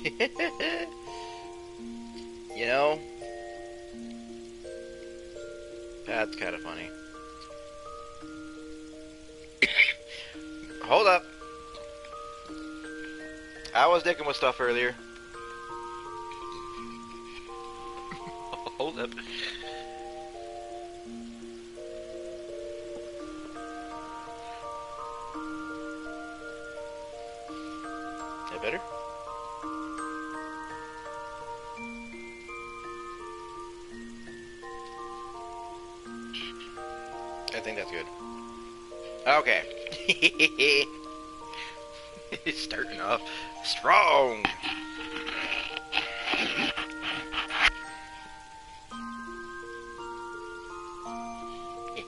You know? That's kind of funny. Hold up. I was dicking with stuff earlier. Hold up. Is that better? I think that's good. Okay. It's starting off strong.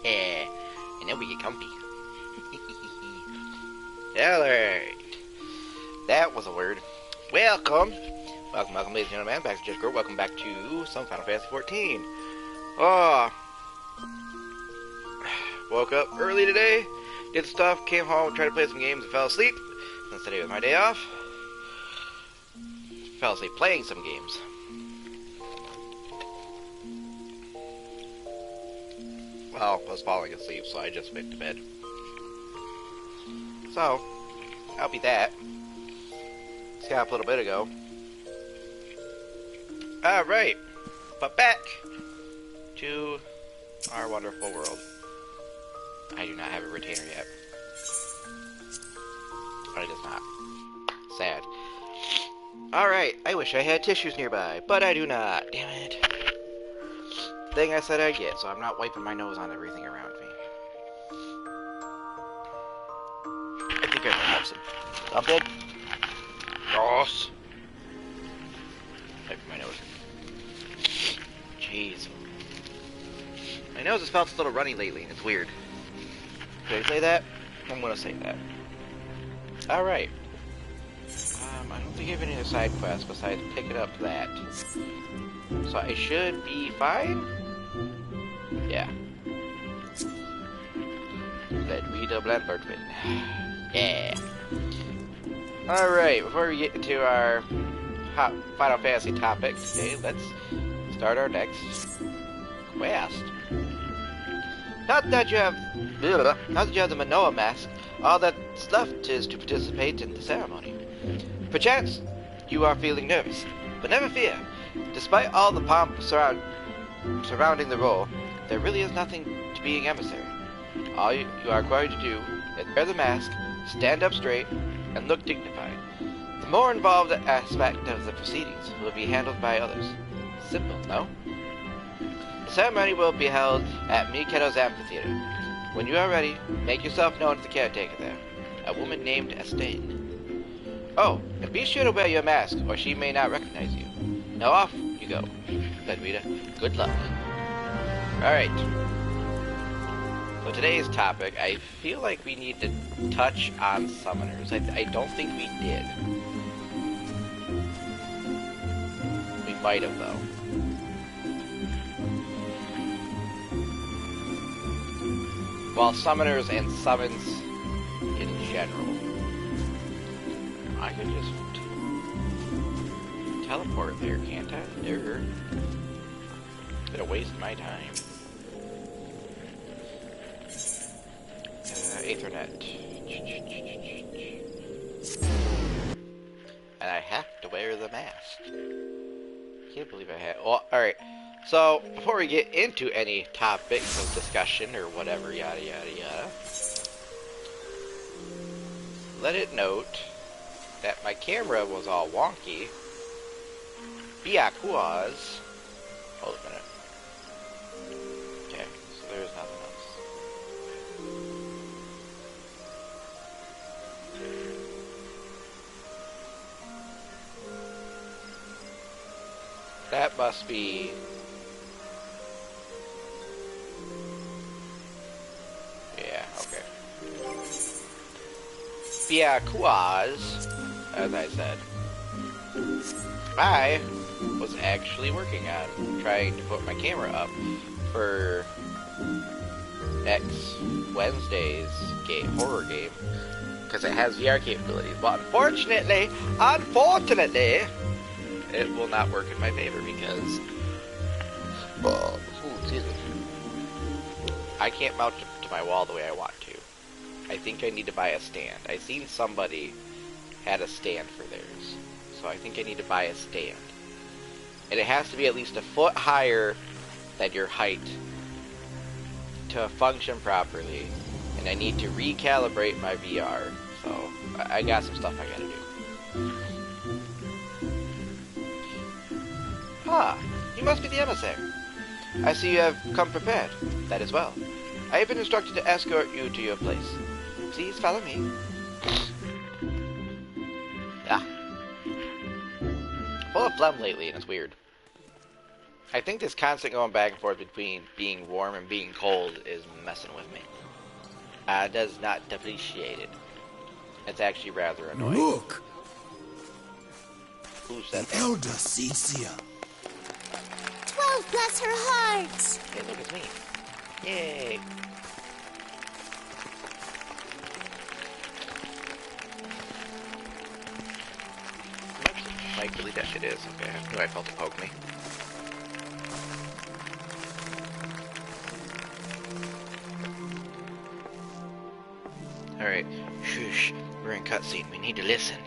Yeah. And then we get comfy. Alright. That was a word. Welcome, ladies and gentlemen, back to Jester. Welcome back to some Final Fantasy XIV. Oh, woke up early today, did stuff, came home, tried to play some games, and fell asleep. Since today was my day off, fell asleep playing some games. Well, I was falling asleep, so I just went to bed. So, I'll be that. Just got up a little bit ago. Alright, but back to our wonderful world. I do not have a retainer yet. But it is not. Sad. Alright, I wish I had tissues nearby, but I do not. Damn it. Thing I said I'd get, so I'm not wiping my nose on everything around me. I think I have some. Something? Gross. Wiping my nose. Jeez. My nose has felt a little runny lately, and it's weird. Did I say that? I'm gonna say that. Alright. I don't think I have any other side quests besides picking up that. So I should be fine? Yeah. Let me double and Bertman. Yeah. Alright, before we get into our hot Final Fantasy topic today, let's start our next quest. Not that you have the Manoa mask, all that's left is to participate in the ceremony. Perchance, you are feeling nervous, but never fear. Despite all the pomp surrounding the role, there really is nothing to being emissary. All you are required to do is wear the mask, stand up straight, and look dignified. The more involved aspect of the proceedings will be handled by others. Simple, no? The ceremony will be held at Miketo's amphitheater. When you are ready, make yourself known to the caretaker there, a woman named Estain. Oh, and be sure to wear your mask, or she may not recognize you. Now off you go, said Rita. Good luck. Alright. So today's topic, I feel like we need to touch on summoners. I don't think we did. We might have, though. Well, summoners and summons in general. I could just teleport there, can't I? No. It'll waste my time. Ethernet. And I have to wear the mask. Can't believe I had. Well, alright. So, before we get into any topics of discussion or whatever, yada yada yada, let it note that my camera was all wonky. Biakwas. Hold a minute. Okay, so there's nothing else. That must be... yeah, okay. Biakwas, as I said. I was actually working on trying to put my camera up for next Wednesday's horror game, because it has VR capabilities. But unfortunately, it will not work in my favor because I can't mount to my wall the way I want to. I think I need to buy a stand. I seen somebody had a stand for theirs, so I think I need to buy a stand. And it has to be at least a foot higher than your height to function properly. And I need to recalibrate my VR, so I got some stuff I gotta do. Ah, you must be the emissary. I see you have come prepared. That is well. I have been instructed to escort you to your place. Please follow me. Ah. Full of phlegm lately, and it's weird. I think this constant going back and forth between being warm and being cold is messing with me. Does not appreciate it. It's actually rather annoying. Look! Who said The that? elder Cecia. 12 bless her heart! Hey, look, it's me. Yay! Mike, delete that shit is. Okay, I knew I felt it poke me. Alright, shush. We're in cutscene. We need to listen.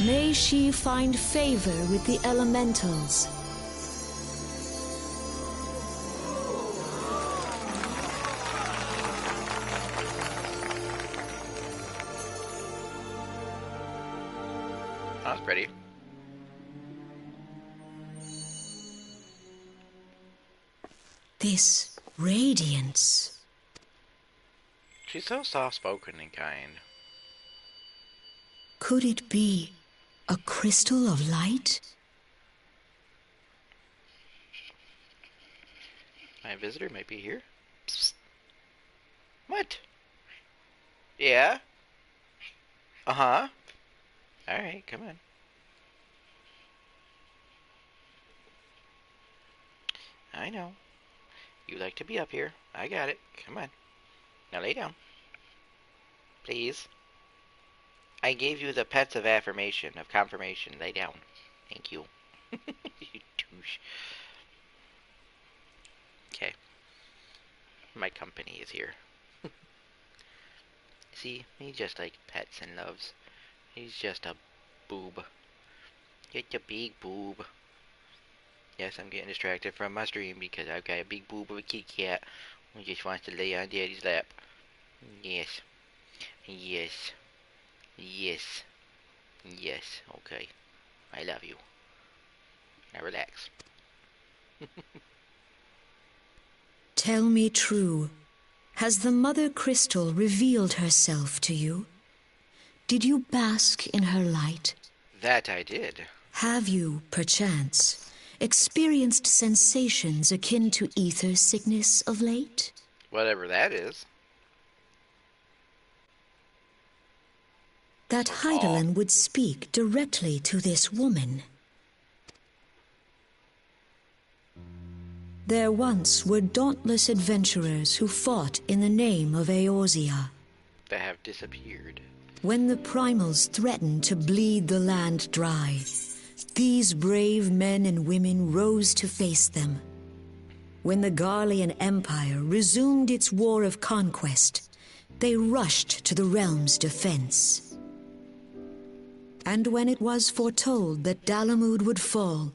May she find favor with the elementals. That's pretty. This radiance. She's so soft-spoken and kind. Could it be a crystal of light? My visitor might be here. Psst. What? Yeah? Uh-huh. Alright, come on. I know. You like to be up here. I got it. Come on. Now lay down. Please. I gave you the pets of affirmation, of confirmation. Lay down. Thank you. You douche. Okay. My company is here. See, he's just like pets and loves. He's just a boob. Just a big boob. Yes, I'm getting distracted from my stream because I've got a big boob of a kitty cat who just wants to lay on Daddy's lap. Yes. Yes. Yes. Yes. Okay. I love you. Now relax. Tell me true. Has the Mother Crystal revealed herself to you? Did you bask in her light? That I did. Have you, perchance, experienced sensations akin to ether sickness of late? Whatever that is. That Heidelin would speak directly to this woman. There once were dauntless adventurers who fought in the name of Eorzea. That have disappeared. When the primals threatened to bleed the land dry, these brave men and women rose to face them. When the Garlean Empire resumed its war of conquest, they rushed to the realm's defense. And when it was foretold that Dalamud would fall,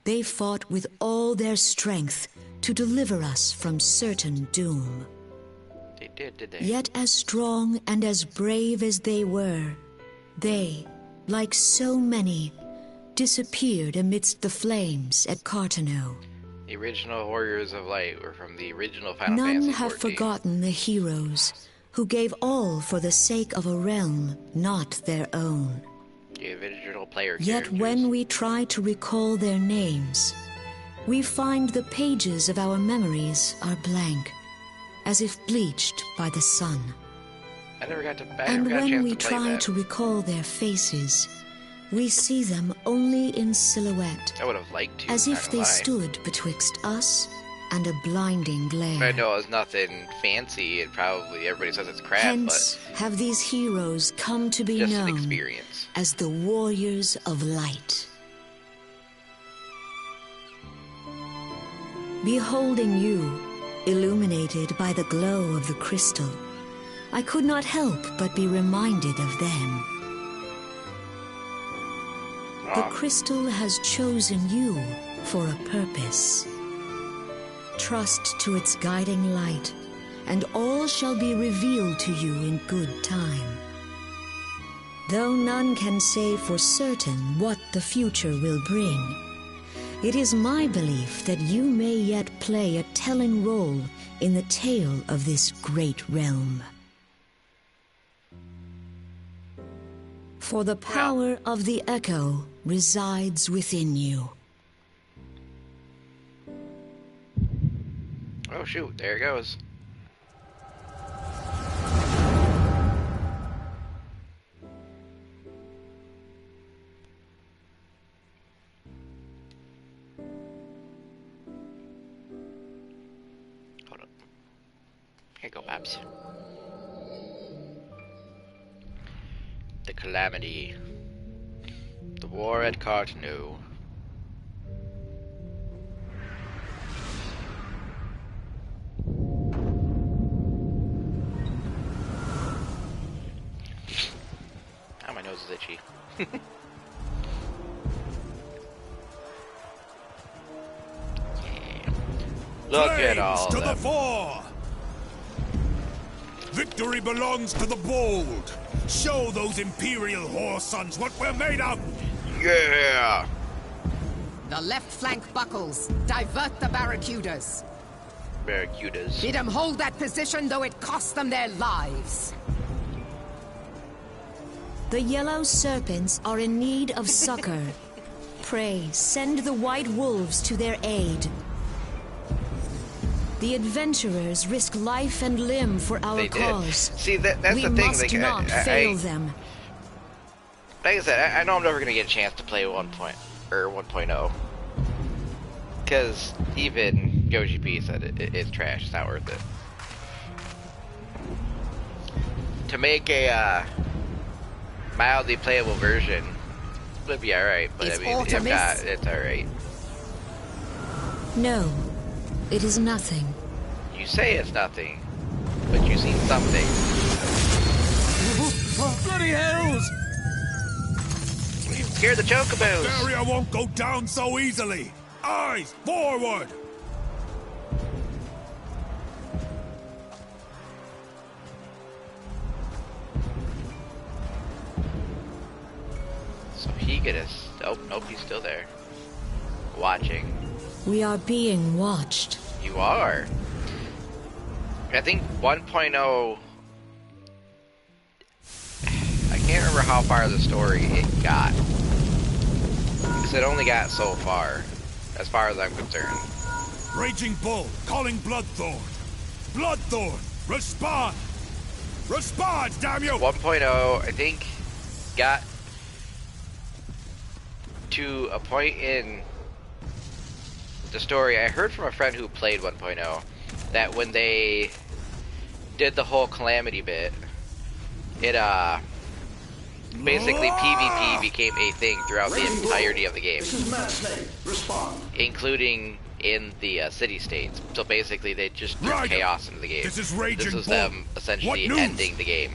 they fought with all their strength to deliver us from certain doom. They did they? Yet as strong and as brave as they were, they, like so many, disappeared amidst the flames at Cartano. The original Warriors of Light were from the original Final None Fantasy have XIV. forgotten the heroes who gave all for the sake of a realm not their own. The original player Yet characters. when we try to recall their names, we find the pages of our memories are blank, as if bleached by the sun. I never got a And when chance we to play try that. to recall their faces, we see them only in silhouette, I would have liked to. as not if gonna they lie. stood betwixt us and a blinding glare. I know it's nothing fancy, and probably everybody says it's crap, Hence but have these heroes come to be just an known experience. as the Warriors of Light. Beholding you, illuminated by the glow of the crystal, I could not help but be reminded of them. The crystal has chosen you for a purpose. Trust to its guiding light, and all shall be revealed to you in good time. Though none can say for certain what the future will bring, it is my belief that you may yet play a telling role in the tale of this great realm. For the power of the echo resides within you. Oh shoot, there it goes. Hold up. Here you go, Babs. The Calamity. The War at Cartanu. Oh, my nose is itchy. Yeah. Look at all to of them. the fore! Victory belongs to the bold. Show those Imperial whore sons what we're made of! Yeah! The left flank buckles. Divert the barracudas. Barracudas. Bid them hold that position, though it cost them their lives. The yellow serpents are in need of succor. Pray, send the white wolves to their aid. The adventurers risk life and limb for our They did. cause. See, that's the We thing. must Like, not fail them. Like I said, I know I'm never gonna get a chance to play 1.0, because even Goji P said it's trash. It's not worth it. To make a mildly playable version would be alright, but It's I mean, all to if miss. not, it's alright. No, it is nothing. You say it's nothing, but you've seen something. Bloody hells! You scared the chocobos. Area won't go down so easily! Eyes forward! So he could have. Oh, nope, he's still there. Watching. We are being watched. You are. I think 1.0. I can't remember how far the story it got. Because it only got so far, as I'm concerned. Raging Bull, calling Bloodthorn. Bloodthorn, respond! Respond, damn you! 1.0, I think, got to a point in the story. I heard from a friend who played 1.0 that when they did the whole Calamity bit, it basically PvP became a thing throughout the entirety of the game, including in the city-states. So basically they just threw chaos into the game. This is Raging This was Bull. them essentially What news? ending the game,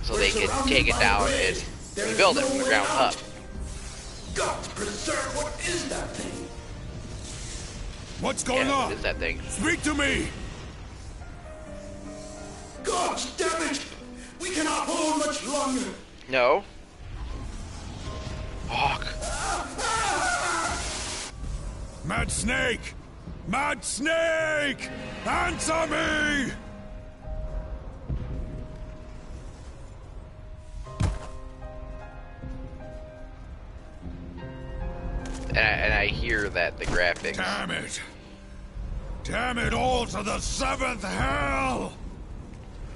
so they could take it down and rebuild it from the ground up. God preserve, what is that thing? What's going Yeah, on? what is that thing? Speak to me! God damn it! We cannot hold much longer! No. Hawk. Mad Snake! Mad Snake! Answer me! And I hear that the graphics. Damn it! Damn it all to the seventh hell!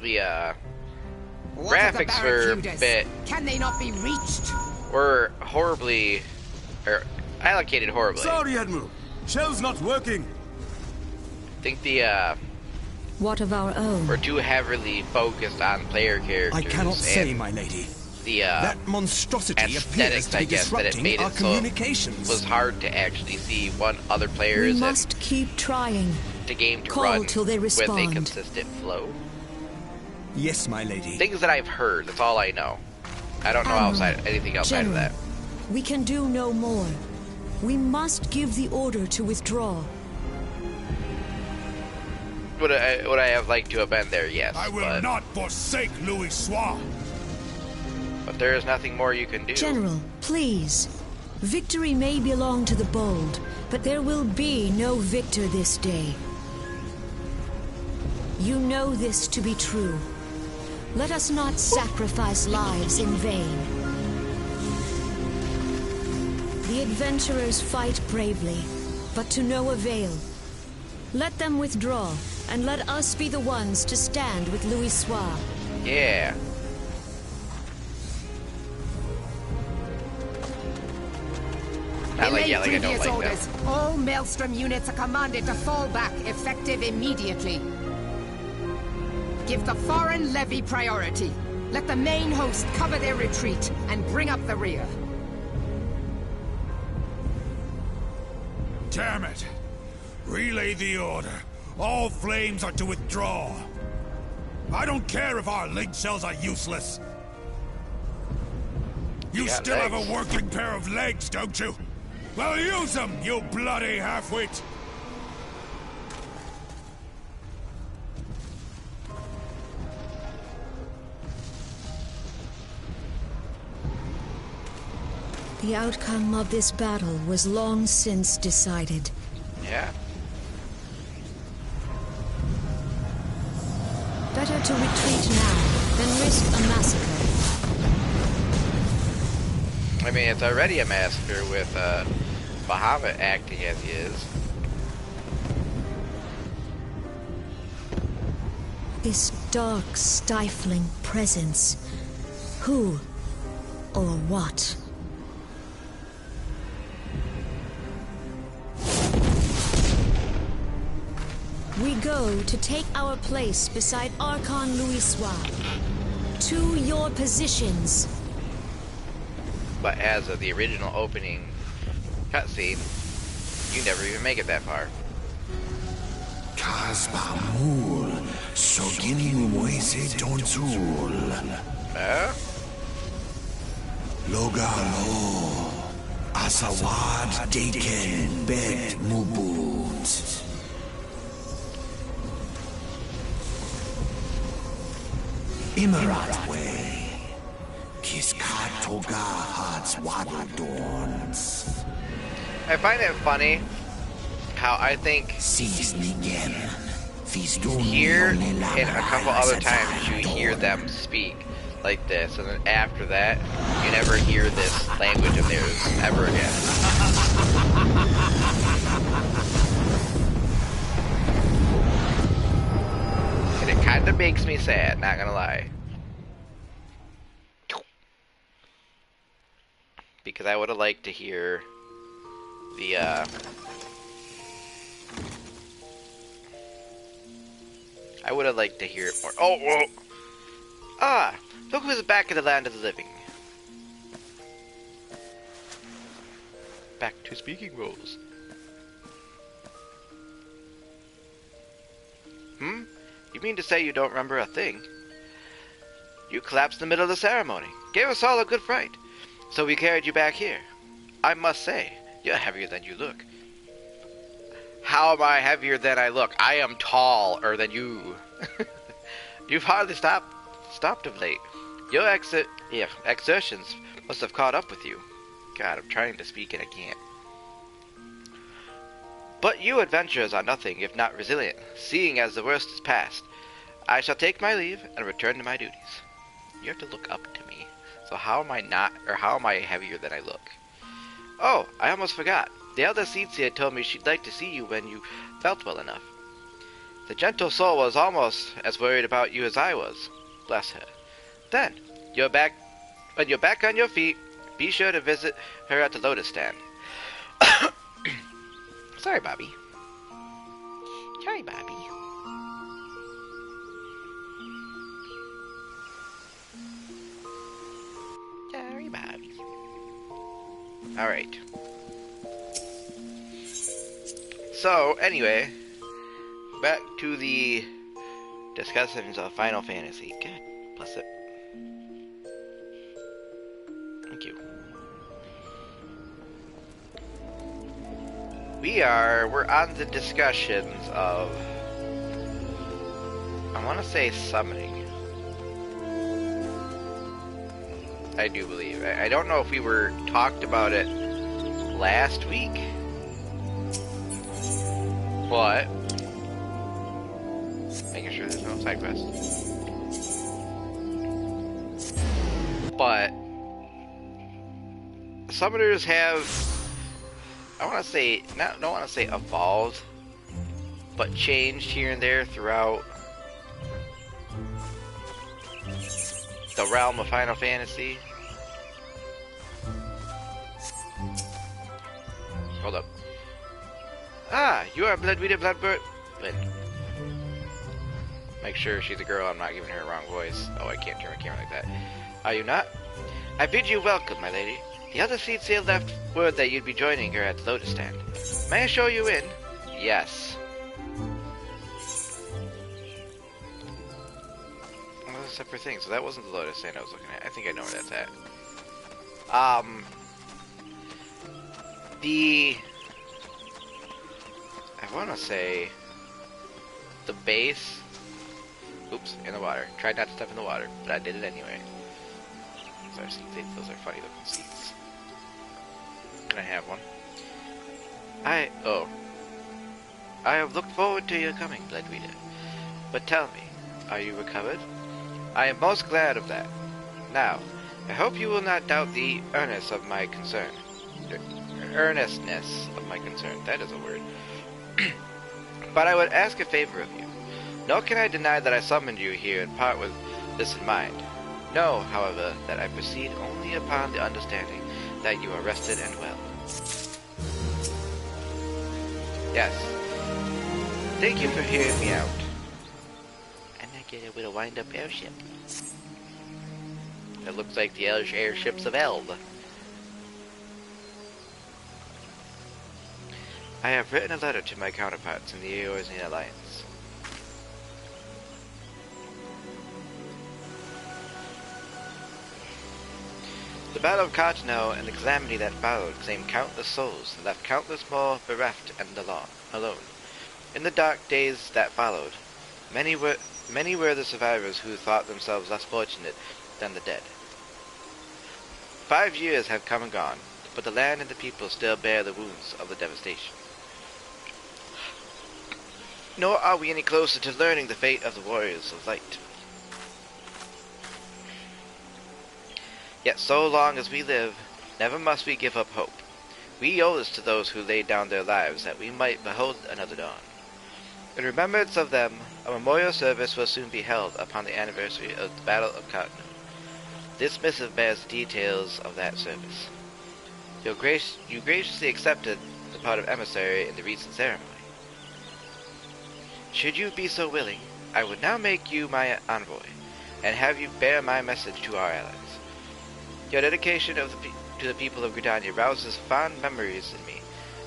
The What of the graphics for a barracudas? bit Can they not be reached? were horribly, or allocated horribly. Sorry, Admiral. Shell's not working. think the What of our own? we're too heavily focused on player characters. I cannot say, and my lady. the That monstrosity appears aesthetics, to I be guess, that it disrupting made our it so communications. was hard to actually see one other We players and must keep trying. the game to Call run till they with a respond. consistent flow. Yes, my lady. Things that I've heard, that's all I know. I don't know Admiral, anything outside of General, that. we can do no more. We must give the order to withdraw. Would I have liked to have been there? Yes. I will not forsake Louis Soir. But there is nothing more you can do. General, please. Victory may belong to the bold, but there will be no victor this day. You know this to be true. Let us not sacrifice lives in vain. The adventurers fight bravely, but to no avail. Let them withdraw, and let us be the ones to stand with Louis Soir. Yeah. Not like, yeah, like I don't previous like orders. that. All Maelstrom units are commanded to fall back, effective immediately. Give the foreign levy priority. Let the main host cover their retreat and bring up the rear. Damn it! Relay the order. All flames are to withdraw. I don't care if our link cells are useless. You got still have legs. a working pair of legs, don't you? Well, use them, you bloody half-wit! The outcome of this battle was long since decided. Yeah. Better to retreat now than risk a massacre. I mean, it's already a massacre with Bahamut acting as he is. This dark, stifling presence. Who or what? We go to take our place beside Archon Louis Soir. To your positions. But as of the original opening cutscene, you never even make it that far. Kasbamul, Sogin Moise Tonsul, Logalo, Asawad Daken Bet Mubut. Imarat Way, Kiskat Toga Hats Wadadorns. I find it funny how I think here and a couple other times you hear them speak like this, and then after that, you never hear this language of theirs ever again. And it kind of makes me sad, not gonna lie. Because I would have liked to hear the, I would have liked to hear it more. Oh, whoa! Ah! Look who's back in the land of the living. Back to speaking roles. You mean to say you don't remember a thing? You collapsed in the middle of the ceremony. Gave us all a good fright. So we carried you back here. I must say, you're heavier than you look. How am I heavier than I look? I am taller than you. You've hardly stopped of late. Your exertions must have caught up with you. God, I'm trying to speak and I can't. But you adventurers are nothing if not resilient, seeing as the worst is past. I shall take my leave and return to my duties. You have to look up to me. So how am I how am I heavier than I look? Oh, I almost forgot. The elder Seedseer told me she'd like to see you when you felt well enough. The gentle soul was almost as worried about you as I was. Bless her. Then, when you're back on your feet, be sure to visit her at the Lotus Stand. Sorry, Bobby. Hi, Bobby. Sorry, Bobby. Alright. So, anyway, back to the discussions of Final Fantasy. God bless it. Thank you. We're on the discussions of, I want to say summoning. I do believe. I don't know if we were talked about it last week, but making sure there's no side quests. But summoners have, I want to say, don't want to say evolved, but changed here and there throughout the realm of Final Fantasy. Hold up. Ah, you are Bloodweeder Bloodbird. Make sure she's a girl, I'm not giving her a wrong voice. Oh, I can't turn my camera like that. Are you not? I bid you welcome, my lady. The other seat seal left word that you'd be joining her at the Lotus Stand. May I show you in? Yes. Oh, that's a separate thing, so that wasn't the Lotus Stand I was looking at. I think I know where that's at. I want to say the base. Oops, in the water. Tried not to step in the water, but I did it anyway. Those are funny looking seats. Can I have one? I have looked forward to your coming, Bloodweeder. But tell me, are you recovered? I am most glad of that. Now, I hope you will not doubt the earnestness of my concern. Earnestness of my concern. That is a word. But I would ask a favor of you. Nor can I deny that I summoned you here in part with this in mind. Know, however, that I proceed only upon the understanding that you are rested and well. Yes. Thank you for hearing me out. And I get a little wind-up airship. It looks like the airships of Eld. I have written a letter to my counterparts in the Eorzean Alliance. The Battle of Cartano and the calamity that followed claimed countless souls and left countless more bereft and alone. In the dark days that followed, many were the survivors who thought themselves less fortunate than the dead. 5 years have come and gone, but the land and the people still bear the wounds of the devastation. Nor are we any closer to learning the fate of the warriors of light. Yet so long as we live, never must we give up hope. We owe this to those who laid down their lives that we might behold another dawn. In remembrance of them, a memorial service will soon be held upon the anniversary of the Battle of Cartano. This missive bears the details of that service. You graciously accepted the part of emissary in the recent ceremony. Should you be so willing, I would now make you my envoy, and have you bear my message to our allies. Your dedication to the people of Gridania rouses fond memories in me,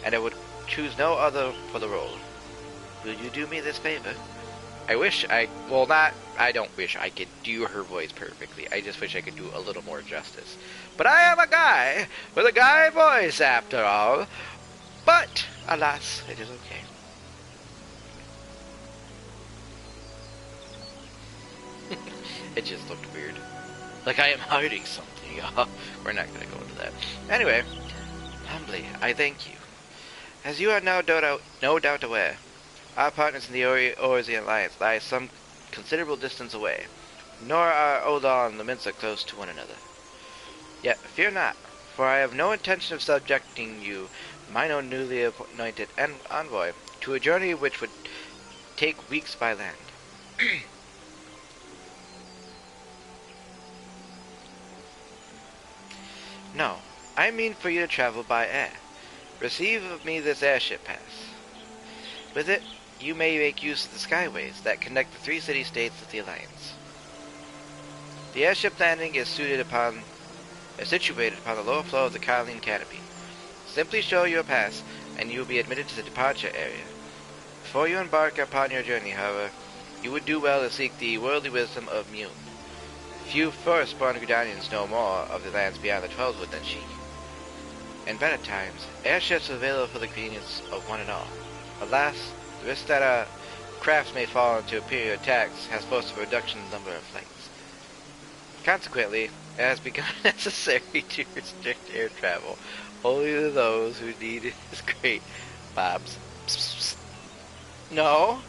and I would choose no other for the role. Will you do me this favor? I don't wish I could do her voice perfectly. I just wish I could do a little more justice. But I am a guy with a guy voice after all. But, alas, it is okay. It just looked weird. Like I am hiding something. We're not going to go into that. Anyway, humbly, I thank you. As you are no doubt aware, our partners in the Eorzean Alliance lie some considerable distance away, nor are Odon and the Minsa close to one another. Yet, fear not, for I have no intention of subjecting you, mine own newly anointed envoy, to a journey which would take weeks by land. No, I mean for you to travel by air. Receive of me this Airship Pass. With it, you may make use of the skyways that connect the 3 city-states of the Alliance. The airship landing is situated upon the lower floor of the Carline canopy. Simply show your pass, and you will be admitted to the departure area. Before you embark upon your journey, however, you would do well to seek the worldly wisdom of Mune. Few first-born Gridanians know more of the lands beyond the 12 than she. In better times, airships are available for the convenience of one and all. Alas, the risk that our crafts may fall into Imperial attacks has forced a reduction in the number of flights. Consequently, it has become necessary to restrict air travel only to those who need it as great. Bobs. Psst, psst, psst. No?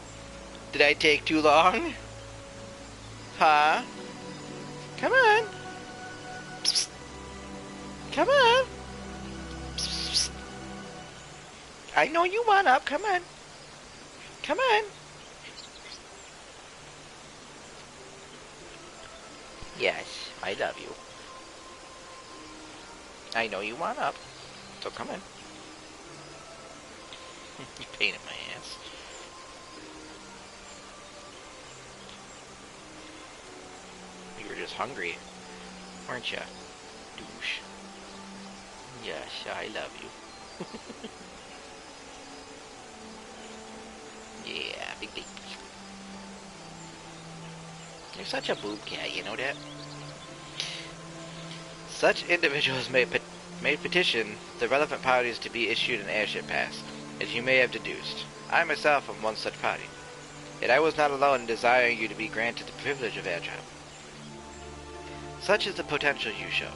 Did I take too long? Huh? Come on. Psst, psst. Come on. Psst, psst. I know you want up. Come on. Come on. Yes, I love you. I know you want up. So come on. You pain in my ass. You were just hungry, weren't you, douche? Yes, I love you. Yeah, big baby. You're such a boob cat, you know that? Such individuals may petition the relevant parties to be issued an airship pass, as you may have deduced. I myself am one such party. Yet I was not alone in desiring you to be granted the privilege of air travel. Such is the potential you show.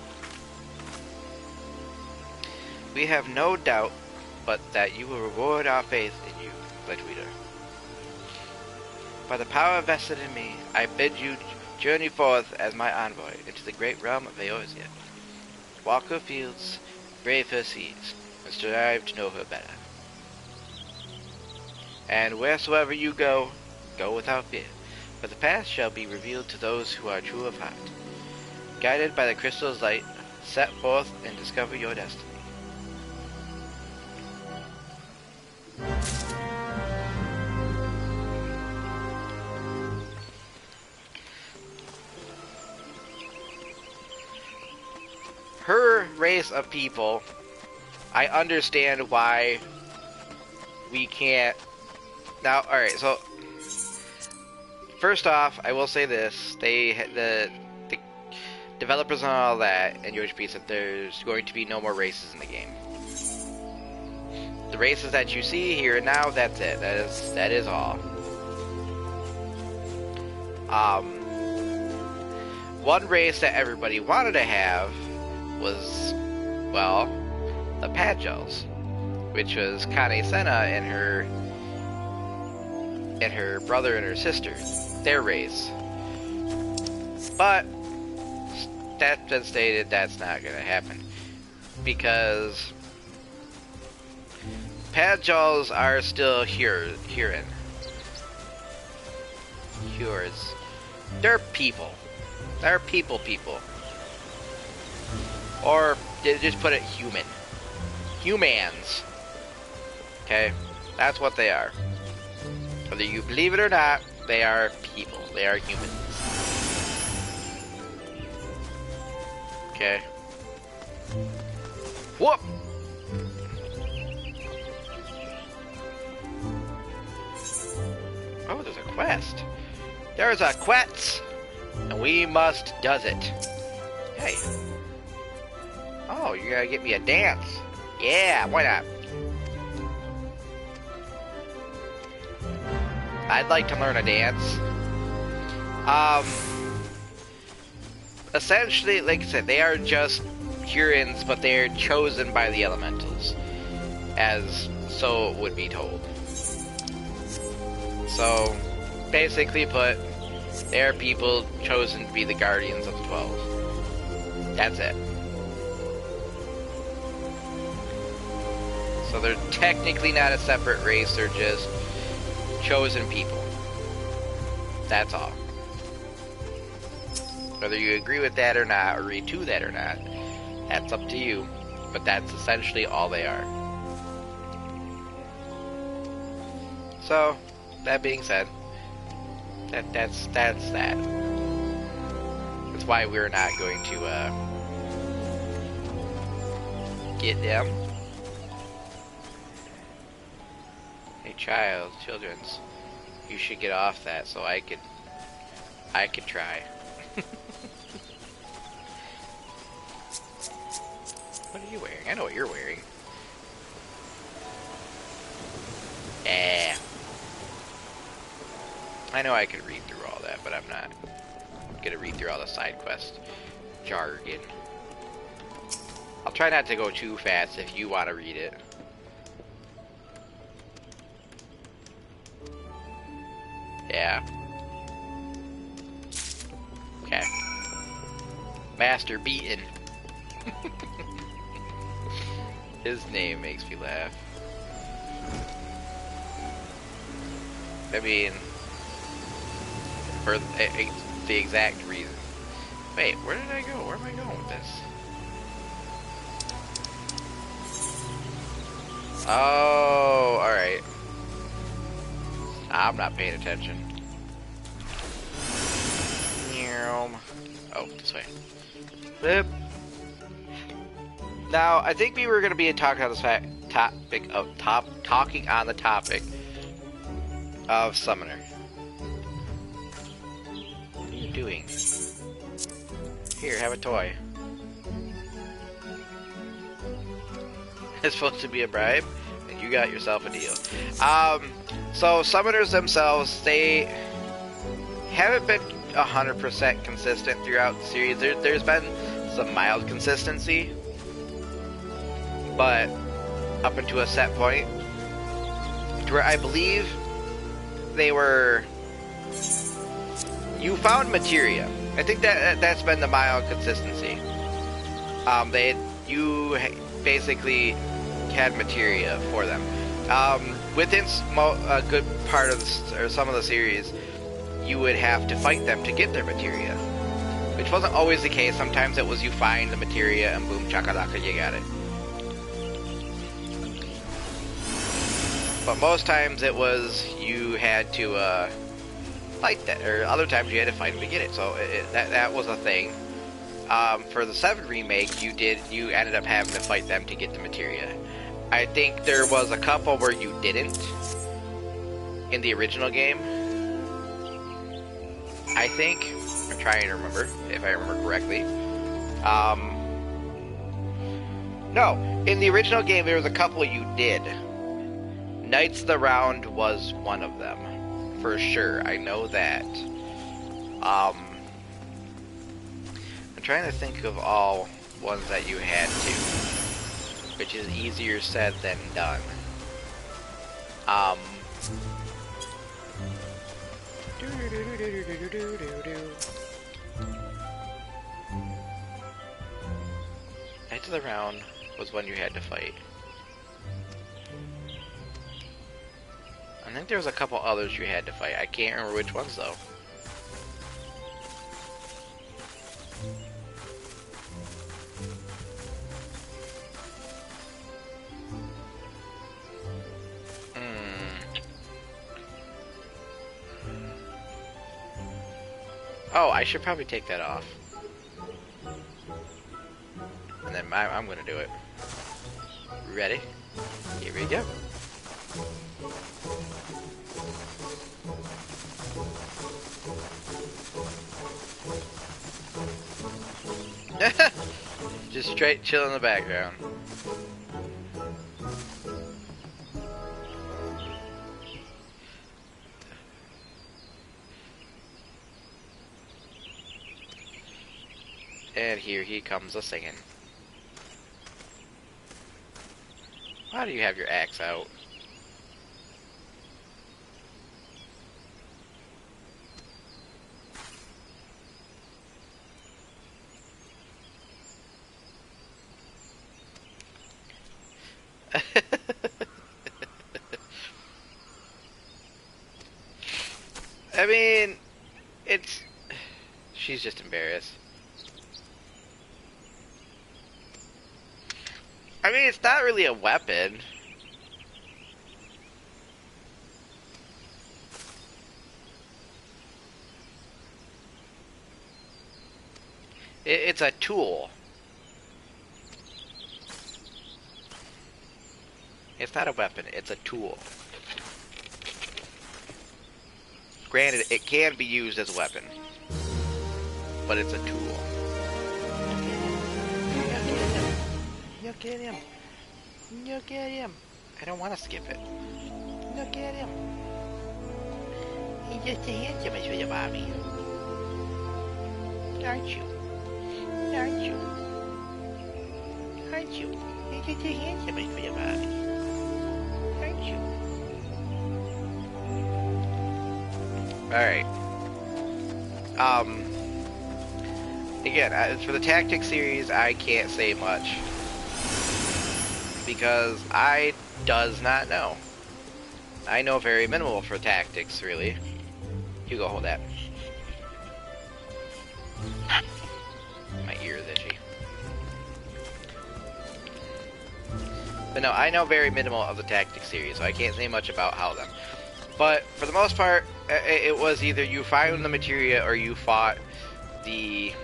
We have no doubt but that you will reward our faith in you, Ledweeder. By the power vested in me, I bid you journey forth as my envoy into the great realm of Eorzea. Walk her fields, brave her seas, and strive to know her better. And wheresoever you go, go without fear, for the path shall be revealed to those who are true of heart. Guided by the crystal's light, set forth and discover your destiny. Her race of people, I understand why we can't. Now, alright, so first off, I will say this: the developers and all that, and UHP said there's going to be no more races in the game. The races that you see here and now, that's it. That is all. One race that everybody wanted to have was, well, the Padgels, which was Kane Senna and her brother and her sister, their race. But that's been stated that's not going to happen, because Padgels are still Huron. They're people. They're people. Or just put it human. Humans. Okay? That's what they are. Whether you believe it or not, they are people. They are humans. Okay? Whoop! Oh, there's a quest. There's a quest! And we must does it. Hey. Oh, you're gonna get me a dance. Yeah, why not? I'd like to learn a dance. Essentially, like I said, they are just Hurons, but they're chosen by the elementals, as so would be told. So, basically put, they're people chosen to be the guardians of the 12. That's it. So they're technically not a separate race, they're just chosen people. That's all. Whether you agree with that or not, or agree to that or not, that's up to you. But that's essentially all they are. So, that being said, that's that. That's why we're not going to get them. Hey, children's, you should get off that so I could try. What are you wearing? I know what you're wearing. Yeah. I know I could read through all that, but I'm not gonna read through all the side quest jargon. I'll try not to go too fast if you want to read it. Yeah. Okay. Master Beaten. His name makes me laugh. I mean, for the exact reason. Wait, where did I go? Where am I going with this? Oh, alright. I'm not paying attention. Oh, this way. Boop. Now, I think we were going to be talking on this talking on the topic of Summoner. What are you doing? Here, have a toy. It's supposed to be a bribe, and you got yourself a deal. So Summoners themselves, they haven't been 100% consistent throughout the series. There's been some mild consistency, but up into a set point, to where I believe they were... You found materia. I think that's been the mild consistency. You basically had materia for them. Within a good part of or some of the series, you would have to fight them to get their materia, which wasn't always the case. Sometimes it was you find the materia and boom chakalaka, you got it. But most times it was you had to fight that, or other times you had to fight them to get it. So that was a thing. For the 7 remake, you ended up having to fight them to get the materia. I think there was a couple where you didn't in the original game. I think, I'm trying to remember if I remember correctly. No, in the original game there was a couple you did. Knights of the Round was one of them, for sure. I know that. I'm trying to think of all ones that you had to, which is easier said than done. Knights of the Round was one you had to fight. I think there was a couple others you had to fight. I can't remember which ones though. Oh, I should probably take that off. And then I'm gonna do it. Ready? Here we go. Just straight chill in the background. And here he comes a-singing. Why do you have your axe out? I mean, she's just embarrassed. I mean, it's not really a weapon. it's a tool. It's not a weapon, it's a tool. Granted, it can be used as a weapon, but it's a tool. Look at him. Look at him. I don't want to skip it. Look at him. He's just a handsome little Bobby. Aren't you? Aren't you? Aren't you? He's just a handsome little Bobby. Aren't you? Alright. Again, as for the tactics series, I can't say much. Because I does not know. I know very minimal for tactics, really. You go hold that. My ear is itchy. But no, I know very minimal of the tactics series, so I can't say much about how them. But for the most part, it was either you found the materia or you fought the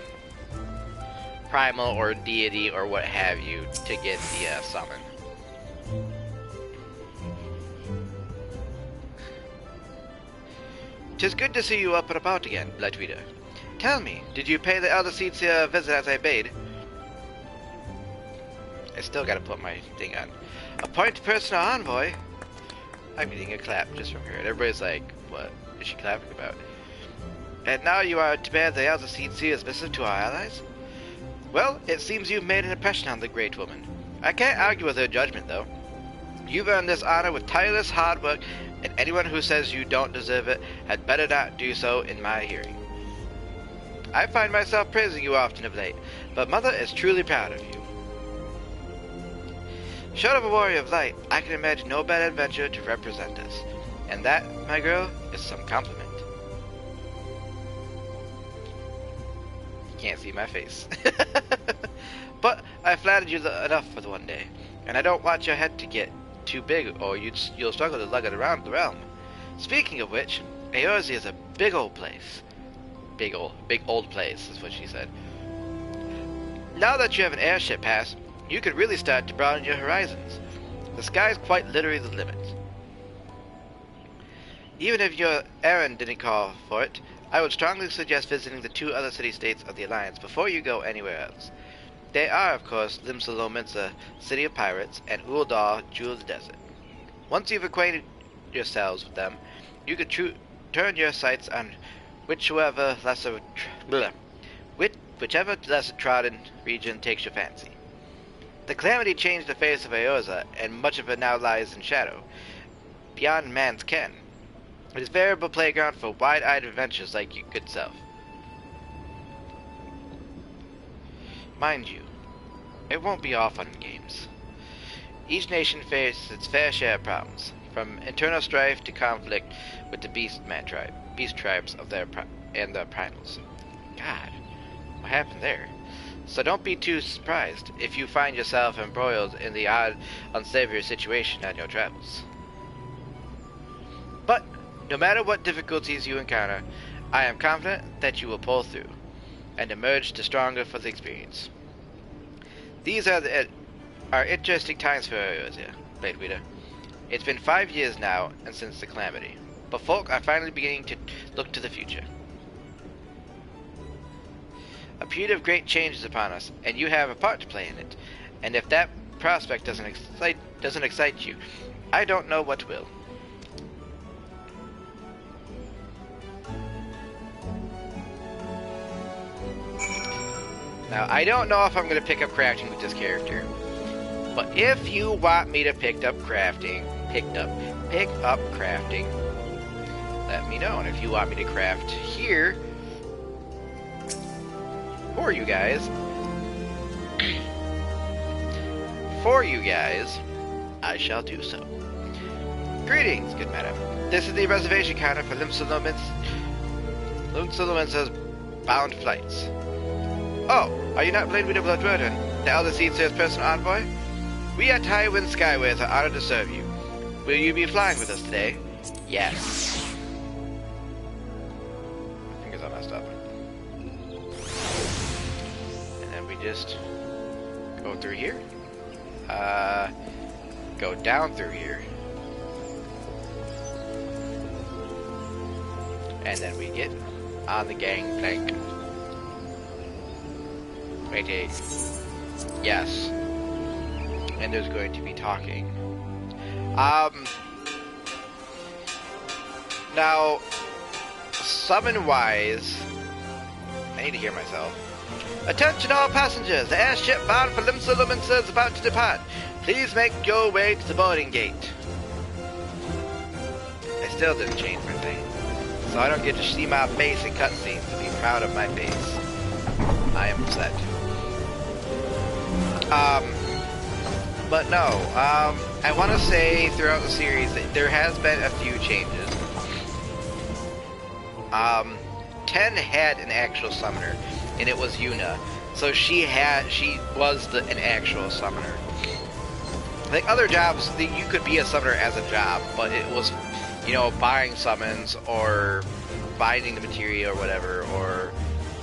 primal or deity or what have you to get the summon. "'Tis good to see you up and about again, Blightweeder. Tell me, did you pay the Elder Seeds a visit as I bade?" I still gotta put my thing on. "Appoint personal envoy?" I'm getting a clap just from her, and everybody's like, what is she clapping about? "And now you are to bear the Elder Seed's missive to our allies? Well, it seems you've made an impression on the great woman. I can't argue with her judgment, though. You've earned this honor with tireless hard work, and anyone who says you don't deserve it had better not do so in my hearing. I find myself praising you often of late, but Mother is truly proud of you. Short of a warrior of light, I can imagine no better adventure to represent us. And that, my girl, is some compliment." You can't see my face. "But I flattered you enough for the one day, and I don't want your head to get too big, or you'll struggle to lug it around the realm. Speaking of which, Eorzea is a big old place." Big old place, is what she said. "Now that you have an airship pass, you could really start to broaden your horizons. The sky is quite literally the limit. Even if your errand didn't call for it, I would strongly suggest visiting the 2 other city-states of the Alliance before you go anywhere else. They are, of course, Limsa, City of Pirates, and Uldar, Jewel of the Desert. Once you've acquainted yourselves with them, you could turn your sights on whichever lesser trodden region takes your fancy. The calamity changed the face of Eorzea, and much of it now lies in shadow, beyond man's ken. It is a veritable playground for wide-eyed adventures like your good self. Mind you, it won't be all fun and games. Each nation faces its fair share of problems, from internal strife to conflict with the beast tribes of their primals. God, what happened there? So don't be too surprised if you find yourself embroiled in the odd, unsavory situation on your travels. But no matter what difficulties you encounter, I am confident that you will pull through and emerge the stronger for the experience. These are interesting times for Eorzea, Blightweeder. It's been 5 years now, and since the calamity, but folk are finally beginning to look to the future. A period of great change is upon us, and you have a part to play in it. And if that prospect doesn't excite you, I don't know what will. Now, I don't know if I'm going to pick up crafting with this character, but if you want me to pick up crafting, let me know. And if you want me to craft here for you guys, I shall do so. Greetings, good madam. This is the reservation counter for Limsa's bound flights. Oh, are you not Blightweeder Bloodroden, the Elder Seed's personal envoy? We at Highwind Skyways are honored to serve you. Will you be flying with us today? Yes. My fingers are messed up. just go through here. Go down through here. And then we get on the gangplank. Wait. Yes. And there's going to be talking. Now, summon-wise, I need to hear myself. Attention all passengers! The airship bound for Limsa Lumensa is about to depart. Please make your way to the boarding gate. I still didn't change my thing. So I don't get to see my face in cutscenes to be proud of my face. I am upset. But no, I want to say throughout the series that there has been a few changes. 10 had an actual summoner, and it was Yuna. So she was an actual summoner. Like other jobs, you could be a summoner as a job, but it was, you know, buying summons or finding the materia or whatever, or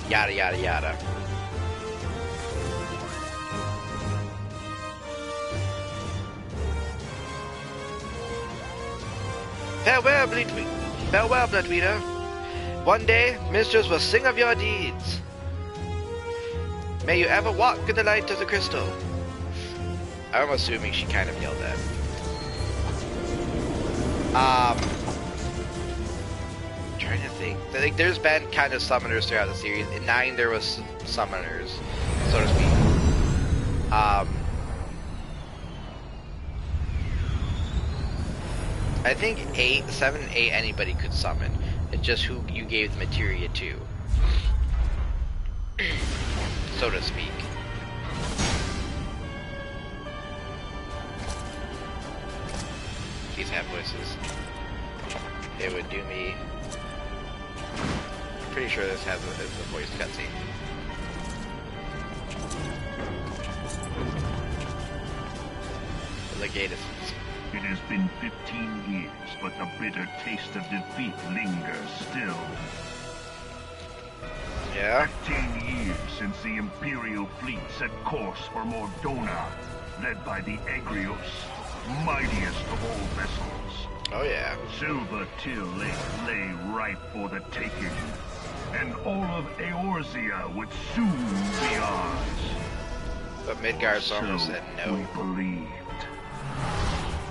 yada yada yada. Farewell, Bloodweeder. One day, minstrels will sing of your deeds. May you ever walk in the light of the crystal. I'm assuming she kind of yelled that. Trying to think. Like, there's been kind of summoners throughout the series. In 9, there was summoners, so to speak. I think 7 and 8, anybody could summon. It's just who you gave the materia to, so to speak. These have voices. It would do me. I'm pretty sure this has a voice cutscene. The Legatus. It has been 15 years, but the bitter taste of defeat lingers still. Yeah? 15 years since the Imperial fleet set course for Mordona, led by the Agrios, mightiest of all vessels. Oh yeah. Silver Till Lake lay ripe for the taking, and all of Eorzea would soon be ours. But Midgard's almost So said no. we believed.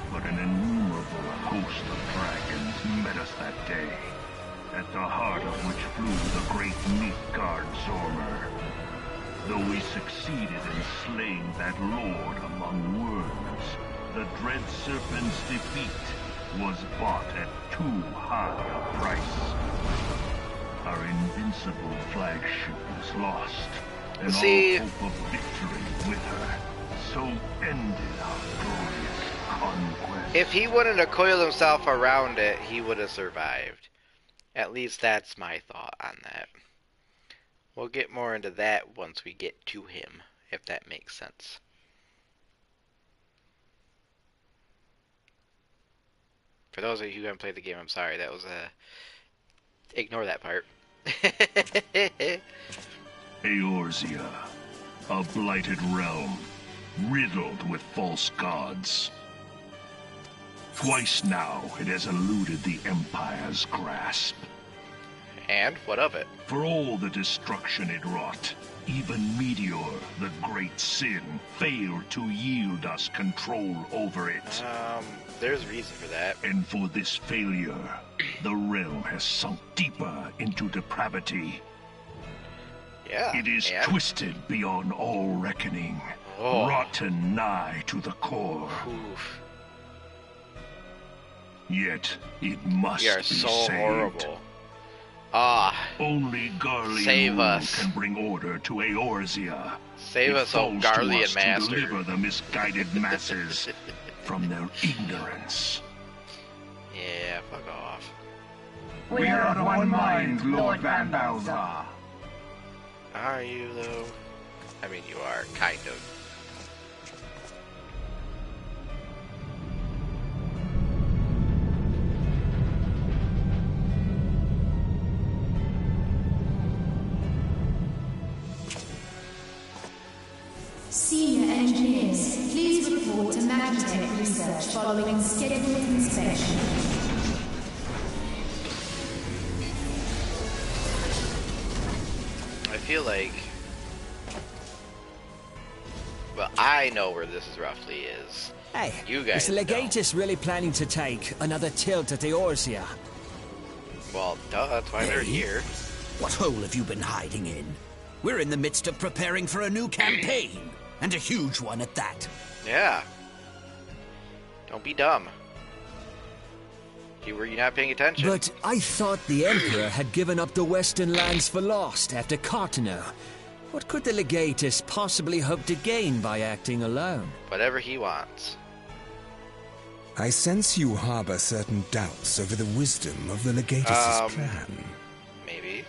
But an innumerable host of dragons met us that day, at the heart of which flew the great Midgard Zormer. Though we succeeded in slaying that lord among worms, the dread serpent's defeat was bought at too high a price. Our invincible flagship was lost, and all hope of victory with her. So ended our glorious conquest. If he wouldn't have coiled himself around it, he would have survived. At least that's my thought on that. We'll get more into that once we get to him, if that makes sense. For those of you who haven't played the game, I'm sorry. That was ignore that part. Eorzea, a blighted realm, riddled with false gods. Twice now it has eluded the Empire's grasp. And what of it? For all the destruction it wrought, even Meteor, the great sin, failed to yield us control over it. There's reason for that. And for this failure, the realm has sunk deeper into depravity. Yeah. It is twisted beyond all reckoning, rotten nigh to the core. Oof. Yet it must We are be so saved. horrible. Only Garlean Save rule us. can bring order to Eorzea. Save It us, oh falls to Garlean us master. to deliver the misguided masses from their ignorance. Yeah, fuck off. We are of one mind, Lord Van Balzar. Are you, though? I mean, you are, kind of. Senior engineers, please report to Magitech research following scheduled inspection. I feel like... Well, I know where this is roughly is. Hey, You guys is the Legatus really planning to take another tilt at the Eorzea? Well, duh, that's why they're here. What hole have you been hiding in? We're in the midst of preparing for a new campaign, and a huge one at that. Yeah. Don't be dumb. Were you not paying attention? But I thought the Emperor had given up the Western lands for lost after Cartano. What could the Legatus possibly hope to gain by acting alone? Whatever he wants. I sense you harbor certain doubts over the wisdom of the Legatus' plan. Maybe.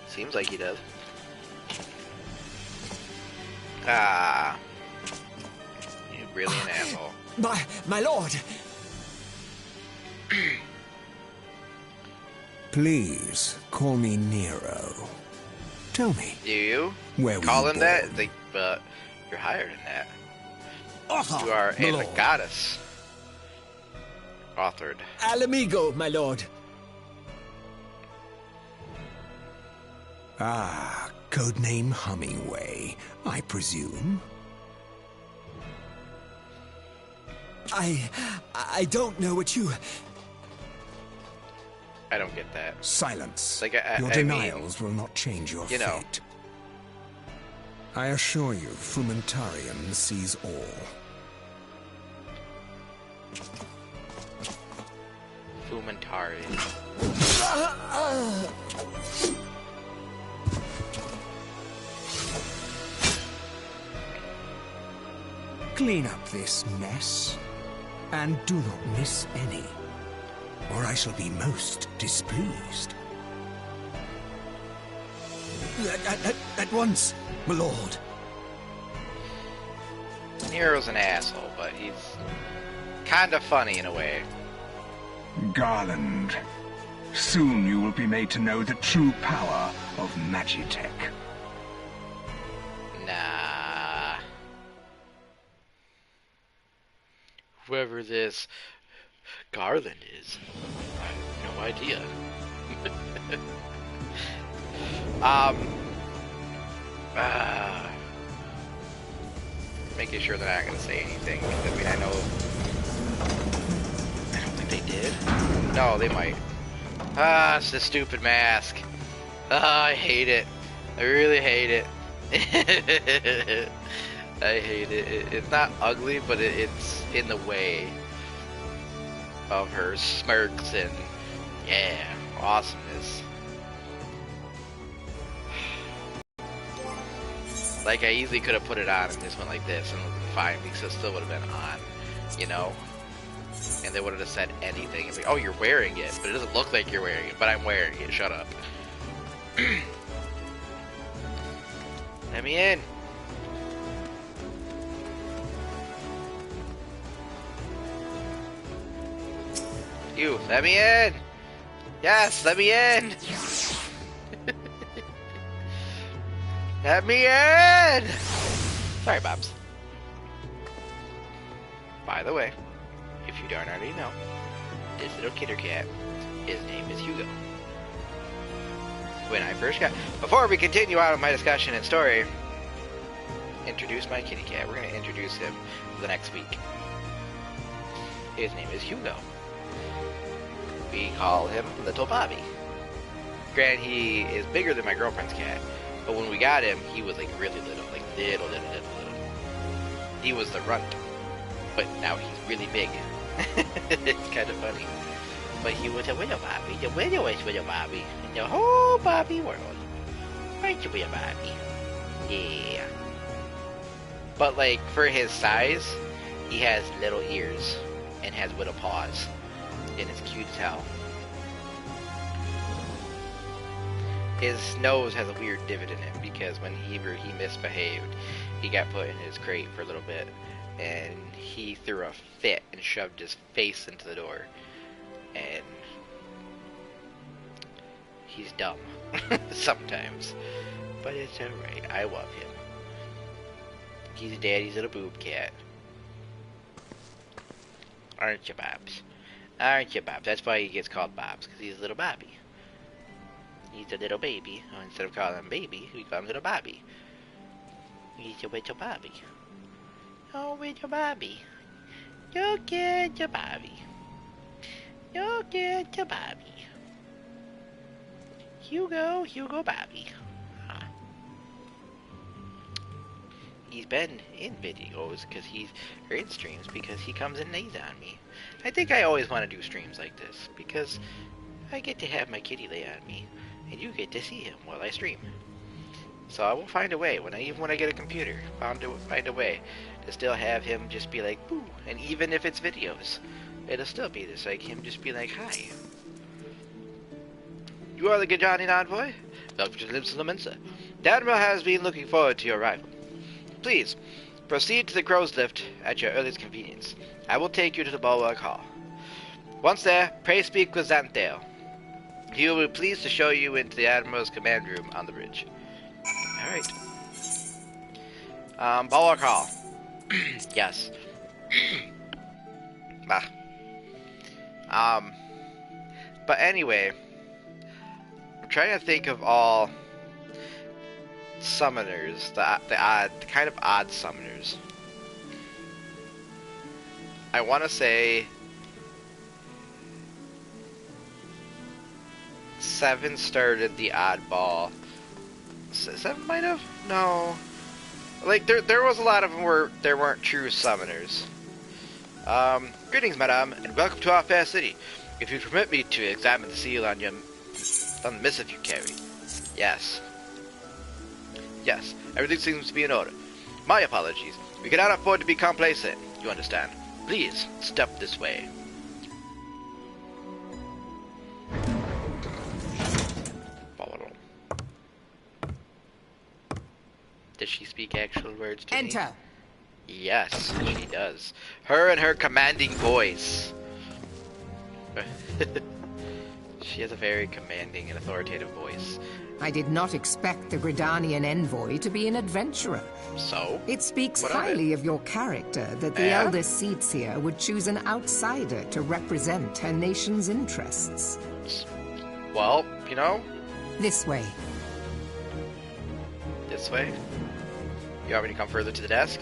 Seems like he does. Ah. You're really an asshole. My lord! Please, call me Nero. Tell me. Do you? Where were Call you him that? born? You're higher than that. Author, You are my a lord. goddess. Authored. Alamigo, my lord. Ah, codename Hummingway, I presume. I don't know what you... I don't get that. Silence. Like, your I mean, denials will not change your you know. fate. I assure you, Frumentarium sees all. Fumentari. Clean up this mess, and do not miss any, or I shall be most displeased. At once, my lord. Nero's an asshole, but he's kind of funny in a way. Garland, soon you will be made to know the true power of Magitech. Nah. Whoever this Garland is, I have no idea. Making sure they're not going to say anything. I mean, I don't think they did. No, they might. It's the stupid mask. I hate it. I really hate it. I hate it. It's not ugly, but it's in the way of her smirks and, yeah, awesomeness. Like, I easily could have put it on and just went like this and it would have been fine because it still would have been on, you know? And they wouldn't have said anything. It's like, oh, you're wearing it, but it doesn't look like you're wearing it, but I'm wearing it. Shut up. Let me in. You, let me in. Yes, let me in. Let me in! Sorry, Bobs. By the way, if you don't already know, this little kitter cat, his name is Hugo. When I first got... Before we continue on with my discussion and story, introduce my kitty cat. We're going to introduce him the next week. His name is Hugo. We call him Little Bobby. Granted, he is bigger than my girlfriend's cat. But when we got him, he was like really little, like little. He was the runt, but now he's really big. It's kind of funny. But he was a little Bobby, the littlest little Bobby in the whole Bobby world. Right, you little Bobby? Yeah. But like for his size, he has little ears and has little paws, and it's cute as hell. His nose has a weird divot in it because when he misbehaved, he got put in his crate for a little bit, and he threw a fit and shoved his face into the door. And he's dumb sometimes, but it's alright. I love him. He's daddy's little boob cat. Aren't you, Bobs? Aren't you, Bobs? That's why he gets called Bobs, because he's a little Bobby. He's a little baby. Oh, instead of calling him baby, we call him little Bobby. He's a little Bobby. Oh, little Bobby. You get your Bobby. You get your Bobby. Hugo Bobby. Huh. He's been in videos because or in streams because he comes and lays on me. I think I always want to do streams like this because I get to have my kitty lay on me and you get to see him while I stream. So I will find a way, even when I get a computer, find a way to still have him just be like, boo. And even if it's videos, it'll still be this, like him just be like, hi. You are the Gajanian envoy? Welcome to the Mensa. The Admiral has been looking forward to your arrival. Please, proceed to the crow's lift at your earliest convenience. I will take you to the Bulwark Hall. Once there, pray speak with Xanthale. He will be pleased to show you into the Admiral's command room on the bridge. Alright. Bulwark Hall. Yes. But anyway, I'm trying to think of all summoners, the kind of odd summoners. I want to say 7 started the oddball. 7 might have? No. Like, there was a lot of them where there weren't true summoners. Greetings, madame, and welcome to our fair city. If you permit me to examine the seal on the missive you carry. Yes. Yes, everything seems to be in order. My apologies. We cannot afford to be complacent, you understand. Please, step this way. Does she speak actual words to me? Enter. Yes, she does. Her and her commanding voice. She has a very commanding and authoritative voice. I did not expect the Gridanian envoy to be an adventurer. So? It speaks highly of your character that the eldest seats here would choose an outsider to represent her nation's interests. Well, you know. This way. This way? You want me to come further to the desk?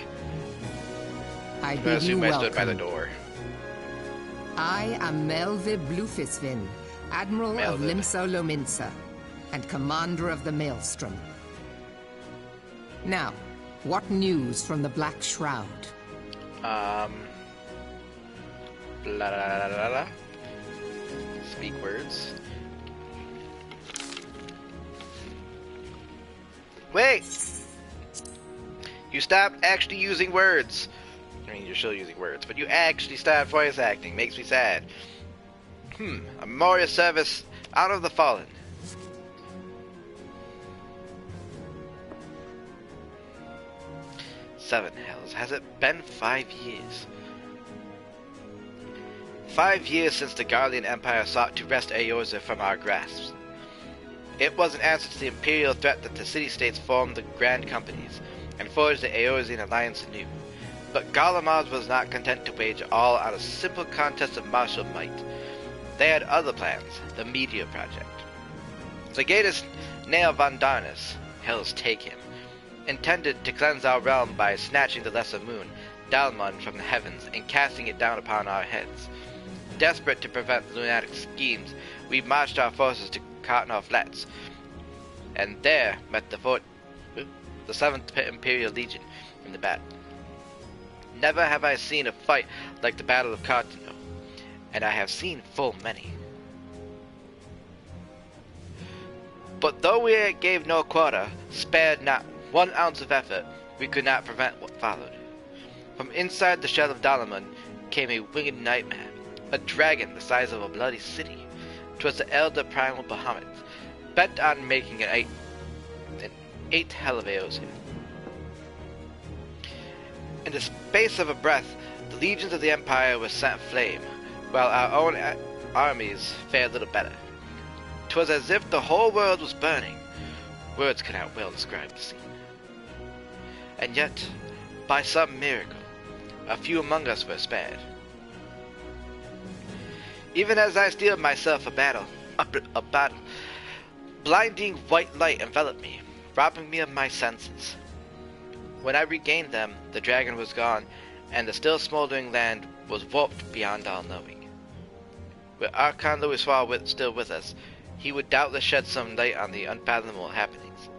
I bid you welcome. welcome. I stood by the door. I am Melvid Blufisvin, Admiral of Limsa Lominsa, and Commander of the Maelstrom. Now, what news from the Black Shroud? Blah, blah, blah, blah, blah. Speak words. Wait! You stopped actually using words. I mean, you're still using words, but you actually stopped voice acting. Makes me sad. A memorial service out of the fallen. Seven hells. Has it been 5 years? 5 years since the Garlean Empire sought to wrest Eorzea from our grasps. It was an answer to the imperial threat that the city-states formed the Grand Companies and forged the Eorzean alliance anew. But Garlemald was not content to wage all on a simple contest of martial might. They had other plans, the Meteor Project. Legatus Nail Von Darnus, Hell's Take Him, intended to cleanse our realm by snatching the lesser moon, Dalmon, from the heavens and casting it down upon our heads. Desperate to prevent lunatic schemes, we marched our forces to Cottonau Flats, and there met the 7th Imperial Legion in the battle. Never have I seen a fight like the Battle of Cottonau, and I have seen full many. But though we gave no quarter, spared not 1 ounce of effort, we could not prevent what followed. From inside the shell of Dalamon came a winged nightmare, a dragon the size of a bloody city. 'Twas the elder primal Bahamut, bent on making an 8th hell of Eorzea. In the space of a breath, the legions of the Empire were set aflame, while our own armies fared little better. 'Twas as if the whole world was burning. Words cannot well describe the scene. And yet, by some miracle, a few among us were spared. Even as I steeled myself a battle, blinding white light enveloped me, robbing me of my senses. When I regained them, the dragon was gone, and the still smoldering land was warped beyond all knowing. With Archon Louisoix still with us, he would doubtless shed some light on the unfathomable happenings.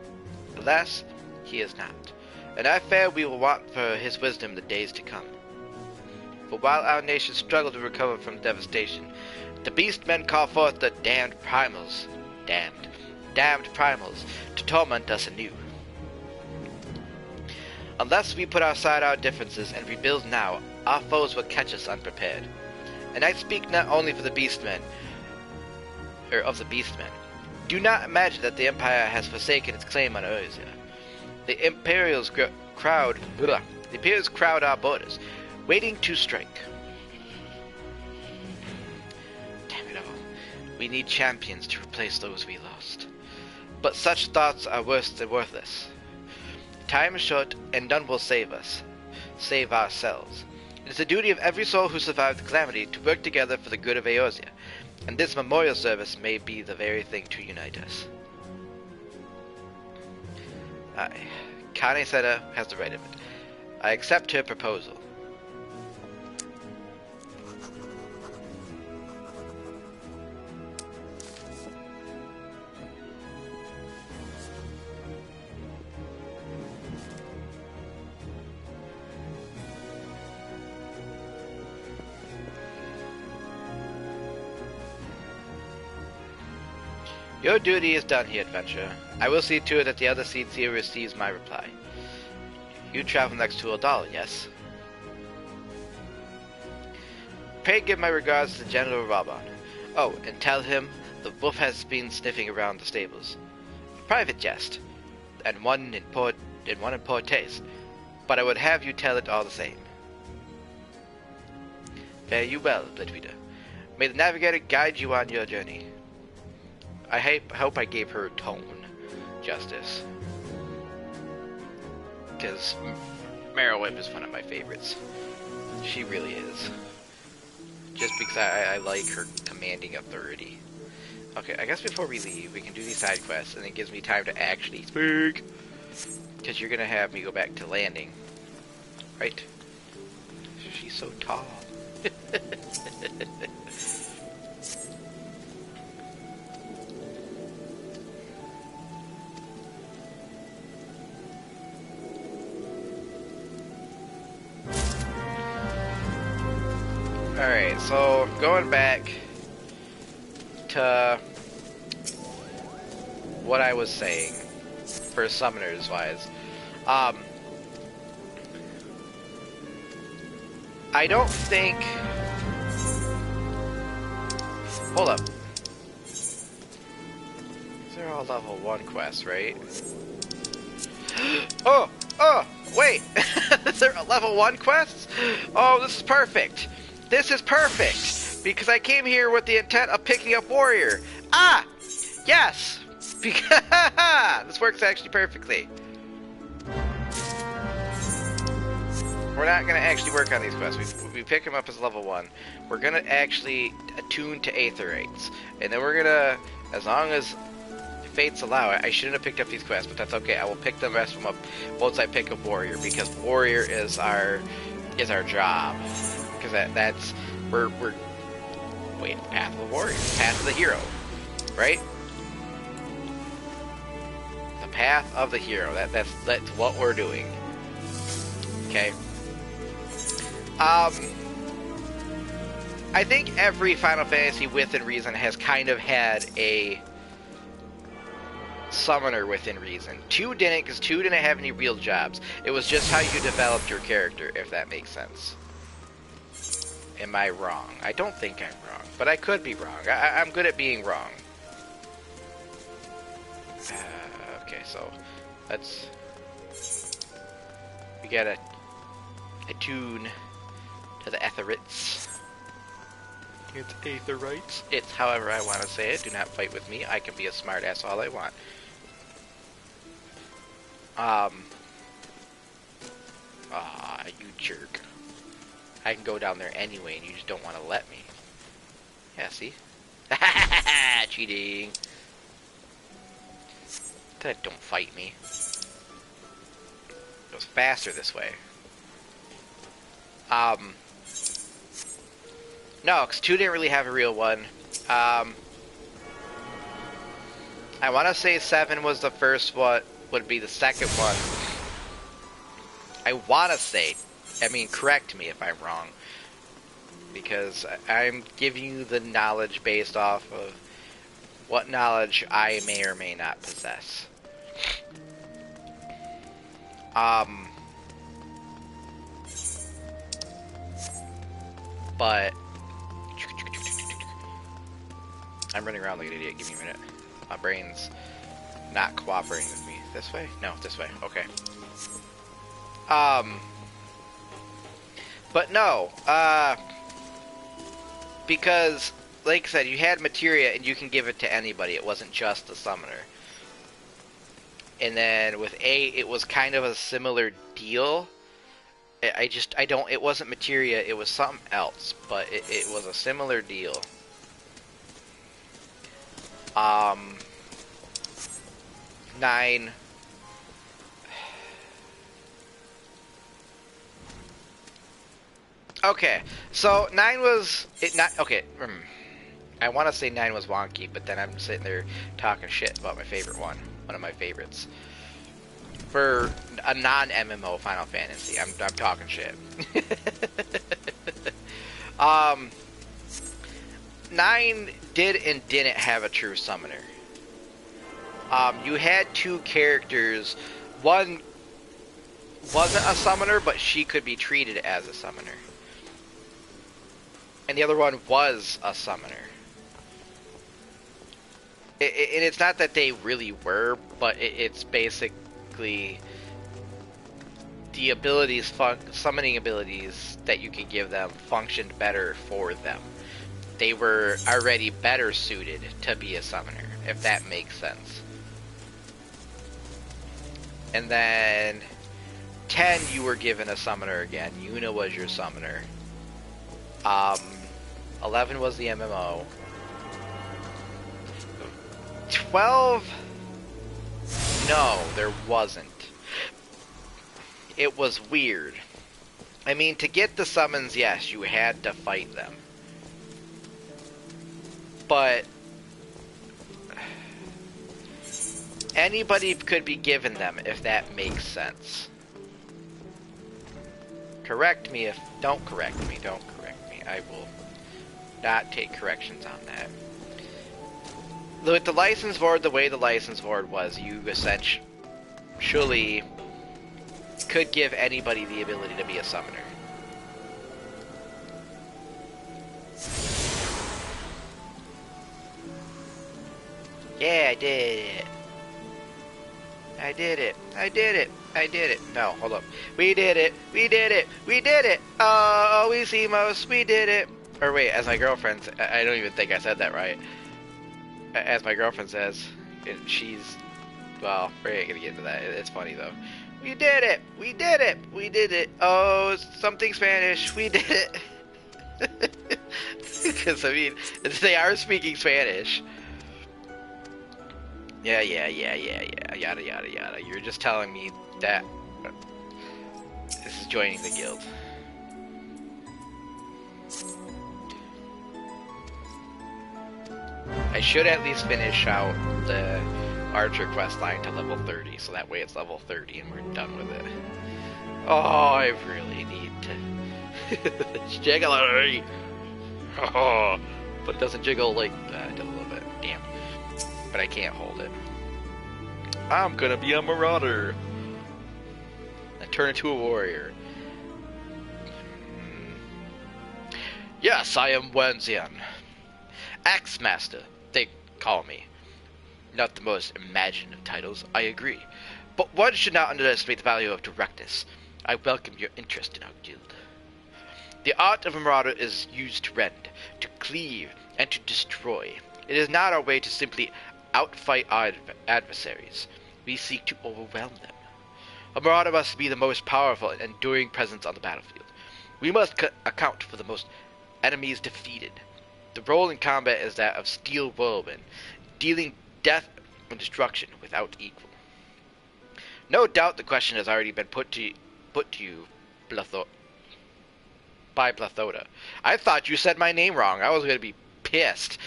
Alas, he is not, and I fear we will want for his wisdom in the days to come. For while our nation struggled to recover from devastation, the beast men call forth the damned primals, to torment us anew. Unless we put aside our differences and rebuild now, our foes will catch us unprepared. And I speak not only for the beastmen, of the beastmen. Do not imagine that the Empire has forsaken its claim on Erzia. The Imperials crowd our borders, waiting to strike. Damn it all. We need champions to replace those we lost. But such thoughts are worse than worthless. Time is short, and none will save ourselves. It is the duty of every soul who survived the calamity to work together for the good of Eorzea, and this memorial service may be the very thing to unite us. Kane Seta has the right of it. I accept her proposal. Your duty is done here, adventurer. I will see to it that the other seed seer receives my reply. You travel next to Odal, yes? Pray give my regards to General Raban. Oh, and tell him the wolf has been sniffing around the stables. A private jest, and one in poor taste, but I would have you tell it all the same. Fare you well, Blitweeder. May the navigator guide you on your journey. I hope I gave her tone justice. Because Meryl Whip is one of my favorites. She really is. Just because I like her commanding authority. Okay, I guess before we leave, we can do these side quests, and it gives me time to actually speak. Because you're going to have me go back to landing. Right? She's so tall. Alright, so going back to what I was saying for summoners wise, I don't think. Hold up. These are all level 1 quests, right? Oh, wait! They're level 1 quests? Oh, this is perfect! This is perfect! Because I came here with the intent of picking up Warrior. Ah! Yes! Because this works actually perfectly. We're not going to actually work on these quests. We pick them up as level 1. We're going to actually attune to Aetherites. And then we're going to, as long as fates allow it, I shouldn't have picked up these quests, but that's okay. I will pick the rest of them up once I pick up Warrior, because Warrior is our job. Because that's we're wait, Path of the Warrior, Path of the Hero, right? The Path of the Hero. That's what we're doing. Okay. I think every Final Fantasy within reason has kind of had a summoner within reason. 2 didn't, because 2 didn't have any real jobs. It was just how you developed your character, if that makes sense. Am I wrong? I don't think I'm wrong, but I could be wrong. I'm good at being wrong. Okay, so let's. We gotta attune to the Aetherites. It's Aetherites. It's however I want to say it. Do not fight with me. I can be a smartass all I want. Ah, you jerk. I can go down there anyway, and you just don't want to let me. Yeah, see? Cheating. Don't fight me. It goes faster this way. No, because 2 didn't really have a real one. I want to say 7 was the first one, would be the second one. I want to say, I mean, correct me if I'm wrong. Because I'm giving you the knowledge based off of what knowledge I may or may not possess. But I'm running around like an idiot. Give me a minute. My brain's not cooperating with me. This way? No, this way. Okay. But no, because, like I said, you had materia and you can give it to anybody. It wasn't just the summoner. And then with 8, it was kind of a similar deal. It wasn't materia, it was something else, but it was a similar deal. 9. Okay, so 9 was okay. I want to say 9 was wonky, but then I'm sitting there talking shit about my favorite one of my favorites for a non-MMO Final Fantasy. I'm talking shit. 9 did and didn't have a true summoner. You had 2 characters. One wasn't a summoner, but she could be treated as a summoner. And the other one was a summoner. And it's not that they really were, but it's basically the abilities, summoning abilities that you could give them functioned better for them. They were already better suited to be a summoner, if that makes sense. And then 10, you were given a summoner again. Yuna was your summoner. 11 was the MMO. 12, no, there wasn't. It was weird. I mean, to get the summons, yes, you had to fight them. But anybody could be given them, if that makes sense. Correct me if... Don't correct me. I will not take corrections on that. With the license board, the way the license board was, you essentially could give anybody the ability to be a summoner. Yeah, I did it. I did it. No, hold up. We did it. Oh, we see most. We did it. Or wait, as my girlfriend, I don't even think I said that right. As my girlfriend says, she's, well, we're not gonna get into that. It's funny though. We did it. Oh, something Spanish. We did it. Because, I mean, they are speaking Spanish. Yeah, yada, yada, yada. You're just telling me that this is joining the guild. I should at least finish out the Archer quest line to level 30, so that way it's level 30 and we're done with it. Oh, I really need to... jiggle it! Oh, but it doesn't jiggle like... it does a little bit. Damn. But I can't hold it. I'm gonna be a marauder. And turn into a warrior. Yes, I am Wenxian. Axe Master, they call me. Not the most imaginative titles, I agree. But one should not underestimate the value of directness. I welcome your interest in our guild. The art of a marauder is used to rend, to cleave, and to destroy. It is not our way to simply outfight our adversaries. We seek to overwhelm them. A marauder must be the most powerful and enduring presence on the battlefield. We must account for the most enemies defeated. The role in combat is that of steel whirlwind, dealing death and destruction without equal. No doubt the question has already been put to you, by Blathoda. I thought you said my name wrong. I was going to be pissed.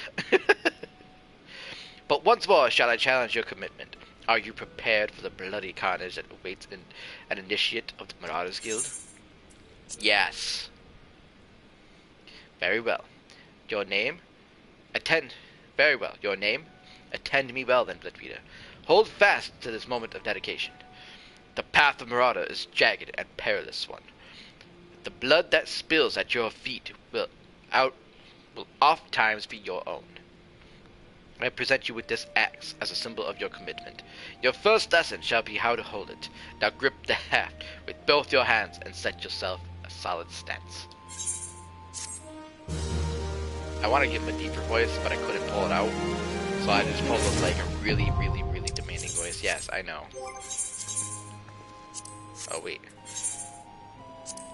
But once more shall I challenge your commitment. Are you prepared for the bloody carnage that awaits an initiate of the Marauders Guild? Yes. Very well. Your name? Very well. Your name? Attend me well then, Blathoda. Hold fast to this moment of dedication. The path of Marauder is jagged and perilous one. The blood that spills at your feet will oft times be your own. I present you with this axe as a symbol of your commitment. Your first lesson shall be how to hold it. Now grip the haft with both your hands and set yourself a solid stance. I want to give him a deeper voice, but I couldn't pull it out. So I just pulled up like a really, really, really demanding voice. Yes, I know. Oh, wait.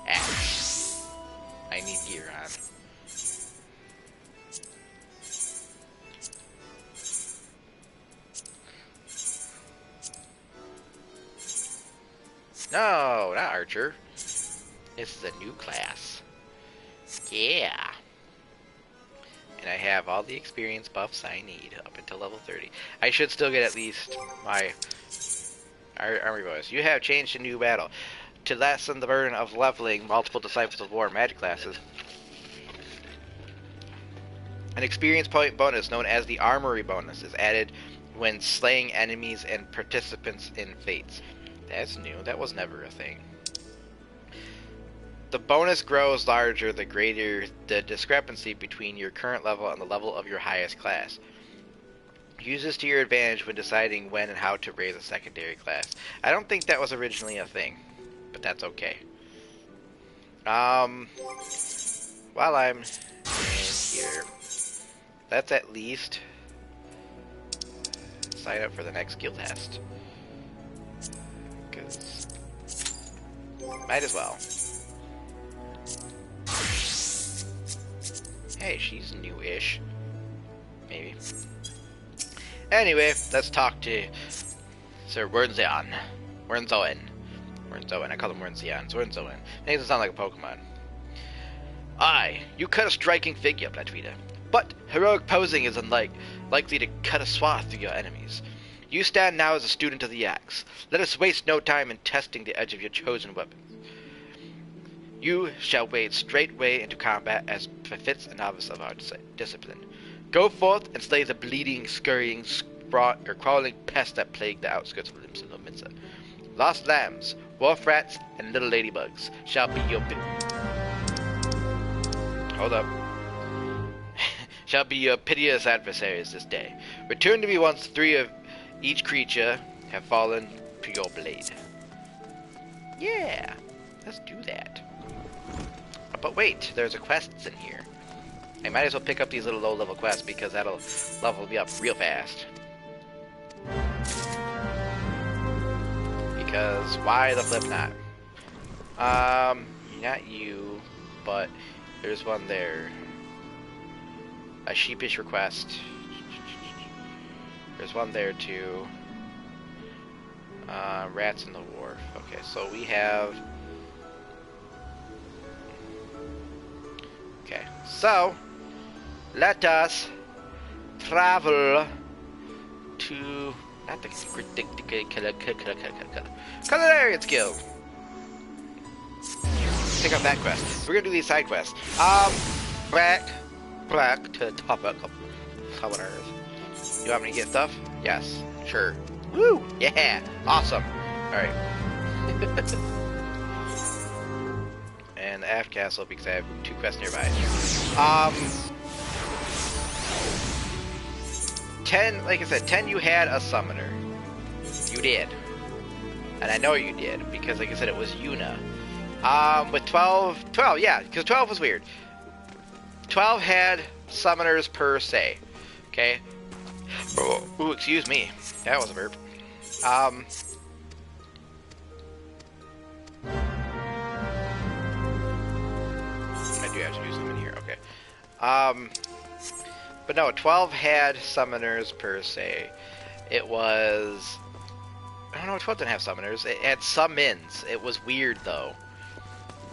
Axe. I need gear on. No, not Archer. This is a new class. Yeah. And I have all the experience buffs I need up until level 30. I should still get at least my Armory Bonus. You have changed a new battle. To lessen the burden of leveling multiple Disciples of War magic classes, an experience point bonus known as the Armory Bonus is added when slaying enemies and participants in fates. That's new. That was never a thing. The bonus grows larger the greater the discrepancy between your current level and the level of your highest class. Use this to your advantage when deciding when and how to raise a secondary class. I don't think that was originally a thing, but that's okay. While I'm in here, let's at least sign up for the next guild test. Because might as well. Hey, she's new-ish. Maybe. Anyway, let's talk to Sir Wernzoan. Wernzoan. I call him Wernzoan. It's Wernzoan. Makes it sound like a Pokemon. Aye, you cut a striking figure, Blathoda. But heroic posing is likely to cut a swath through your enemies. You stand now as a student of the axe. Let us waste no time in testing the edge of your chosen weapons. You shall wade straightway into combat as befits a novice of our discipline. Go forth and slay the bleeding, scurrying, crawling pests that plague the outskirts of Limsa. Lost lambs, wharf rats, and little ladybugs shall be your shall be your piteous adversaries this day. Return to me once 3 of each creature have fallen to your blade. Yeah, let's do that. But wait, there's a quest in here. I might as well pick up these little low-level quests because that'll level me up real fast. Because why the flip not? Not you, but there's one there. A sheepish request. There's one there too. Rats in the wharf. Okay, so we have... Okay, so let us travel to not the Culinarians Guild. Pick up that quest. We're gonna do these side quests. Back to the topic of Culinarians. You want me to get stuff? Yes, sure. Woo! Yeah, awesome. All right. And the Aft Castle because I have 2 quests nearby. 10, like I said, 10 you had a summoner. You did. And I know you did, because like I said, it was Yuna. With 12, yeah, because 12 was weird. 12 had summoners per se. Okay? Ooh, excuse me. That was a burp. we have to do something here. Okay. But no, 12 had summoners per se. It was... I don't know, 12 didn't have summoners. It had summons. It was weird, though.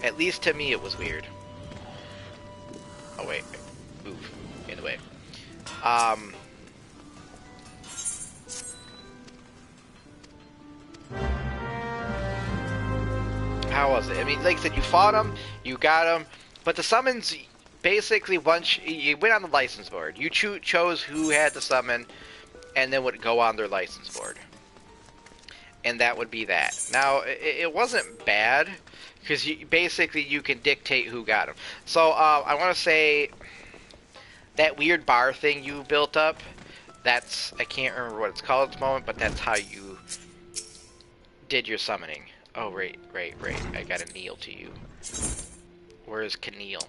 At least to me, it was weird. Oh, wait. Move. In the way. How was it? I mean, like I said, you fought them, you got them, but the summons, basically, once you went on the license board, you chose who had the summon, and then would go on their license board. And that would be that. Now, it wasn't bad, because basically you can dictate who got them. So, I want to say, that weird bar thing you built up, that's, I can't remember what it's called at the moment, but that's how you did your summoning. Oh, right. I gotta kneel to you. Where's Keneal?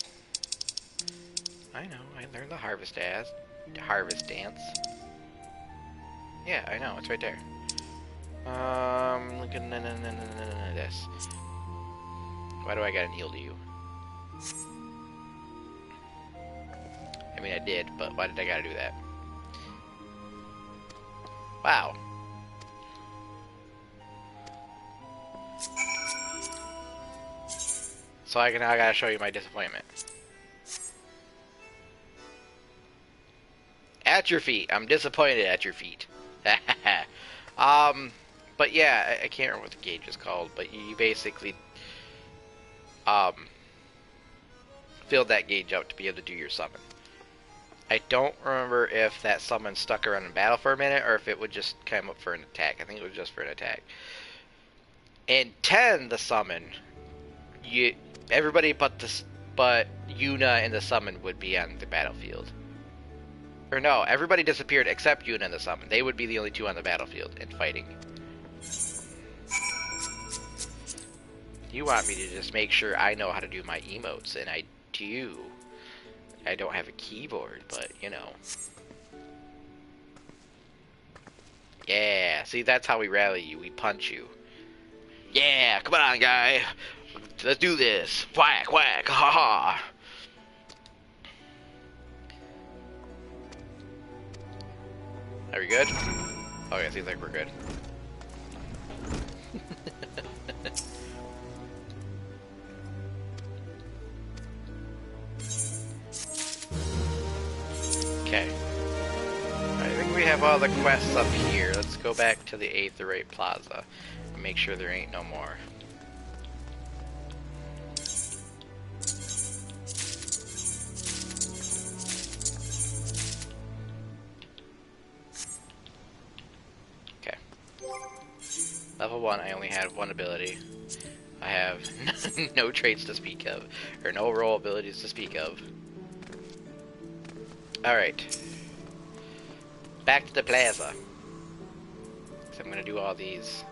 I know, I learned the harvest dance. Yeah, I know, it's right there. Look at this. Why do I gotta kneel to you? I mean, I did, but why did I gotta do that? Wow. So I gotta show you my disappointment. At your feet. I'm disappointed at your feet. But yeah, I can't remember what the gauge is called, but you basically filled that gauge out to be able to do your summon. I don't remember if that summon stuck around in battle for a minute or if it would just come up for an attack. I think it was just for an attack. In 10, the summon, everybody but Yuna and the summon would be on the battlefield. Or no, everybody disappeared except Yuna and the summon. They would be the only two on the battlefield and fighting. You want me to just make sure I know how to do my emotes, and I do. I don't have a keyboard, but, you know. Yeah, see, that's how we rally you. We punch you. Yeah, come on, guy. Let's do this. Whack, whack, ha ha. Are we good? Okay, seems like we're good. Okay. I think we have all the quests up here. Let's go back to the Aetherite Plaza and make sure there ain't no more. Okay. Level 1, I only had one ability. I have no traits to speak of, or no role abilities to speak of. Alright. Back to the plaza. So I'm gonna do all these.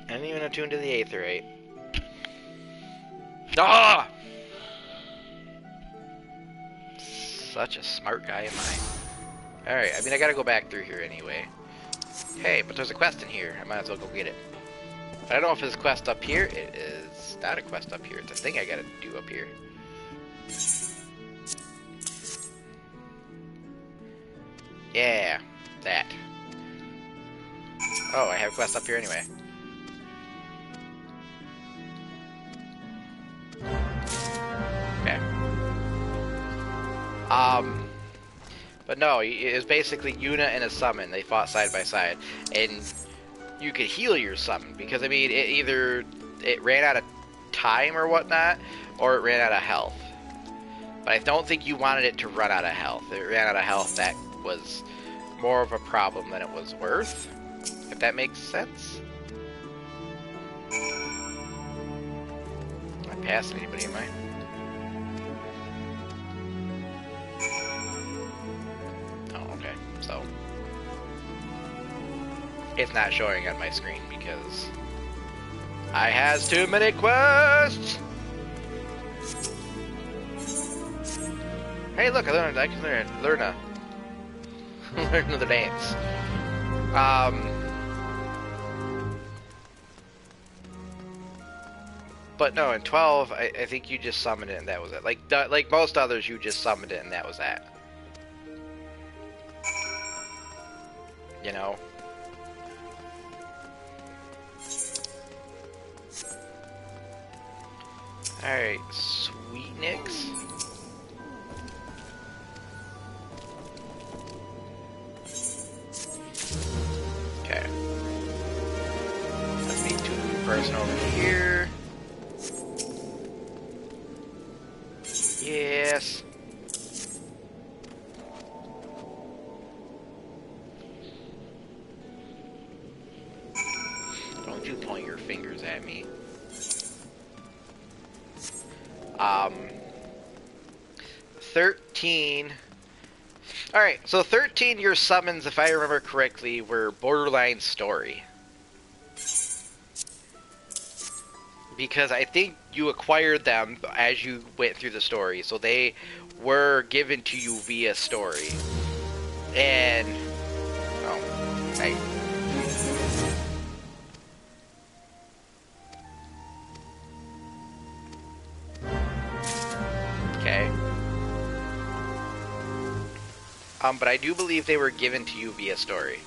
I didn't even attune to the Aetherite. Ah! Such a smart guy am I. Alright, I mean I gotta go back through here anyway. Hey, but there's a quest in here. I might as well go get it. I don't know if it's a quest up here. It is not a quest up here. It's a thing I gotta do up here. Yeah, that. Oh, I have a quest up here anyway. Okay. But no, it was basically Yuna and a summon. They fought side by side. And you could heal your summon, because I mean, it ran out of time or whatnot, or it ran out of health. But I don't think you wanted it to run out of health. If it ran out of health, that was more of a problem than it was worth, if that makes sense. Am I passing anybody, am I? Oh, okay, so it's not showing on my screen because I has too many quests. Hey, look! I can learn another dance. But no, in 12, I think you just summoned it and that was it. Like most others, you just summoned it and that was that. You know? Alright, Sweet Nicks. Okay. Let's need two person over here. Yes. Don't you point your fingers at me. 13. Alright, so 13, your summons, if I remember correctly, were borderline story. Because I think you acquired them as you went through the story, so they were given to you via story. And... oh, hey. Okay. But I do believe they were given to you via story.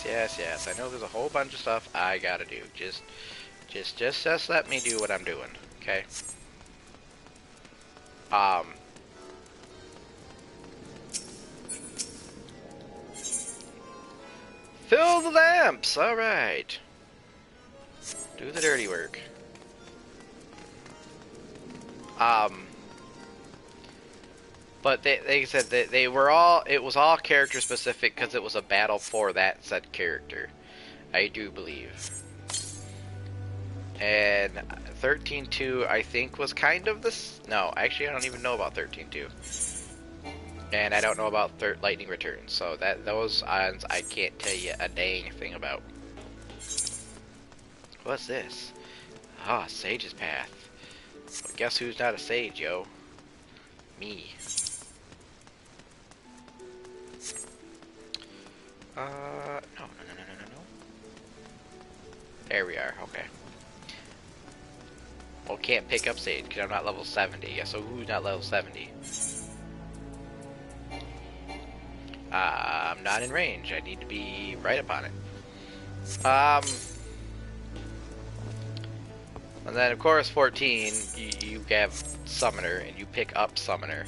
Yes. I know there's a whole bunch of stuff I gotta do. Just let me do what I'm doing, okay? Fill the lamps! Alright. Do the dirty work. But they said that they were all, it was all character specific because it was a battle for that said character. I do believe. And 13.2 I think was kind of this, no, actually I don't even know about 13.2. And I don't know about Lightning Returns, so those odds I can't tell you a dang thing about. What's this? Ah, Sage's Path. Well, guess who's not a sage, yo? Me. No. There we are, okay. Well, can't pick up Sage because I'm not level 70. Yeah, so who's not level 70? I'm not in range. I need to be right upon it. And then, of course, 14, you have Summoner, and you pick up Summoner.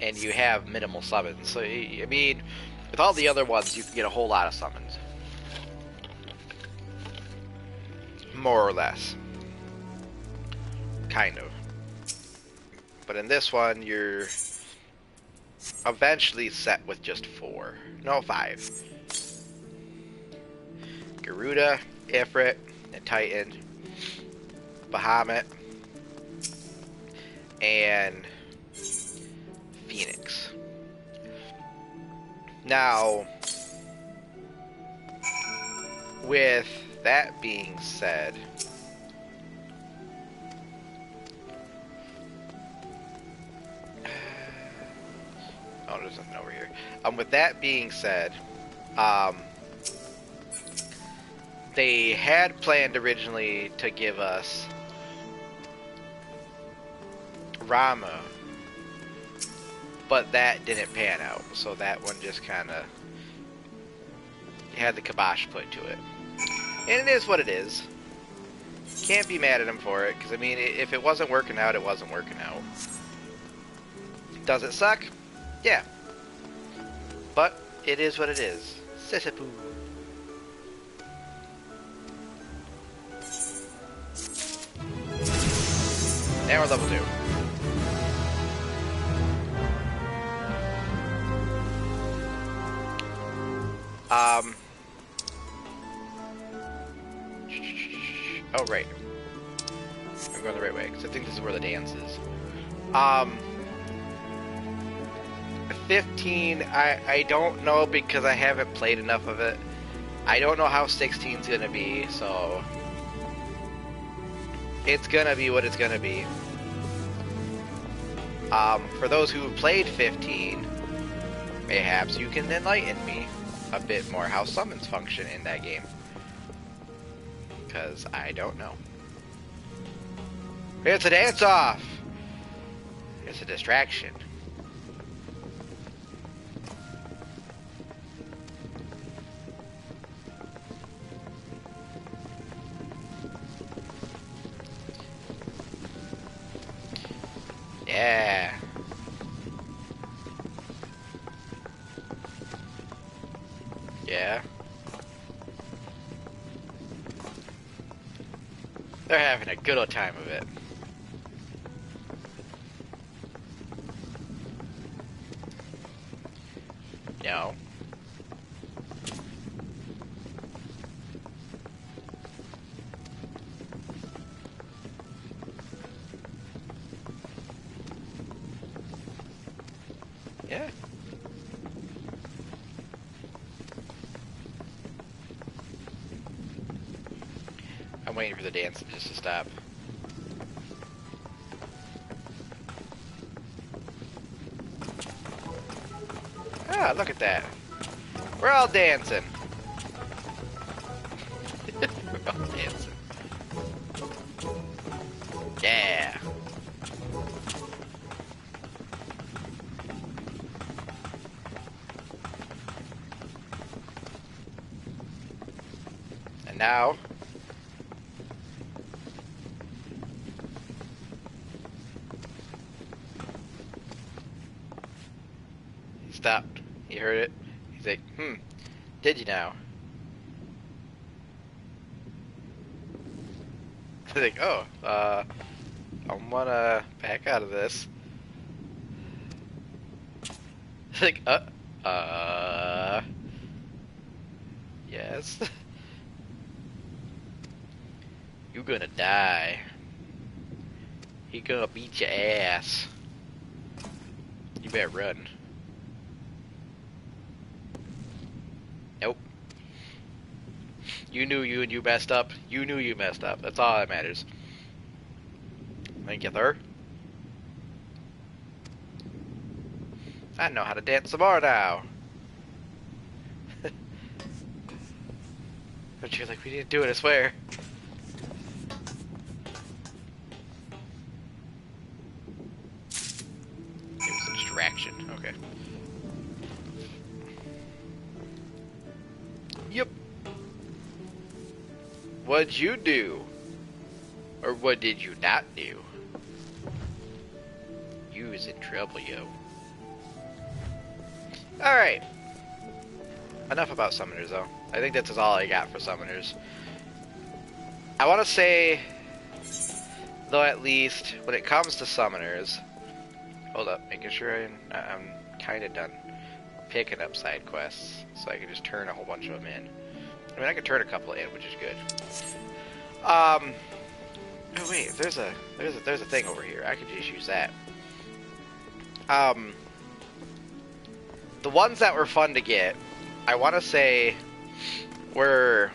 And you have minimal summons. So, I mean, with all the other ones, you can get a whole lot of summons. More or less. Kind of. But in this one, you're eventually set with just 4. No, 5. Garuda, Ifrit, and Titan, Bahamut, and Phoenix. Now, with that being said, oh, there's nothing over here. With that being said, they had planned originally to give us Rama, but that didn't pan out, so that one just kind of had the kibosh put to it. And it is what it is. Can't be mad at him for it, because I mean, if it wasn't working out, it wasn't working out. Does it suck? Yeah. But it is what it is. Sissapoo. Now we're level 2. Oh, right. I'm going the right way, because I think this is where the dance is. 15, I don't know because I haven't played enough of it. I don't know how 16's going to be, so it's going to be what it's going to be. For those who have played 15, perhaps you can enlighten me a bit more how summons function in that game. Because I don't know. It's a dance-off! It's a distraction. Yeah. Yeah. They're having a good old time of it. No. Yeah. I'm waiting for the dance just to stop. Ah, look at that. We're all dancing. We're all dancing. Yeah. And now... he stopped. He heard it. He's like, did you now? He's like, oh, I'm gonna back out of this. He's like, yes. You gonna die. He gonna beat your ass. You better run. Nope. You knew you messed up. You knew you messed up. That's all that matters. Thank you, sir. I know how to dance some more now. But you're like, we didn't do it, I swear. It was a distraction. Okay. Yep. What'd you do? Or what did you not do? You was in trouble, yo. Alright. Enough about summoners, though. I think that's all I got for summoners. I want to say, though, at least, when it comes to summoners... Hold up, making sure I'm kind of done picking up side quests, so I can just turn a whole bunch of them in. I mean, I can turn a couple in, which is good. Oh wait, there's a thing over here. I could just use that. The ones that were fun to get, I want to say, were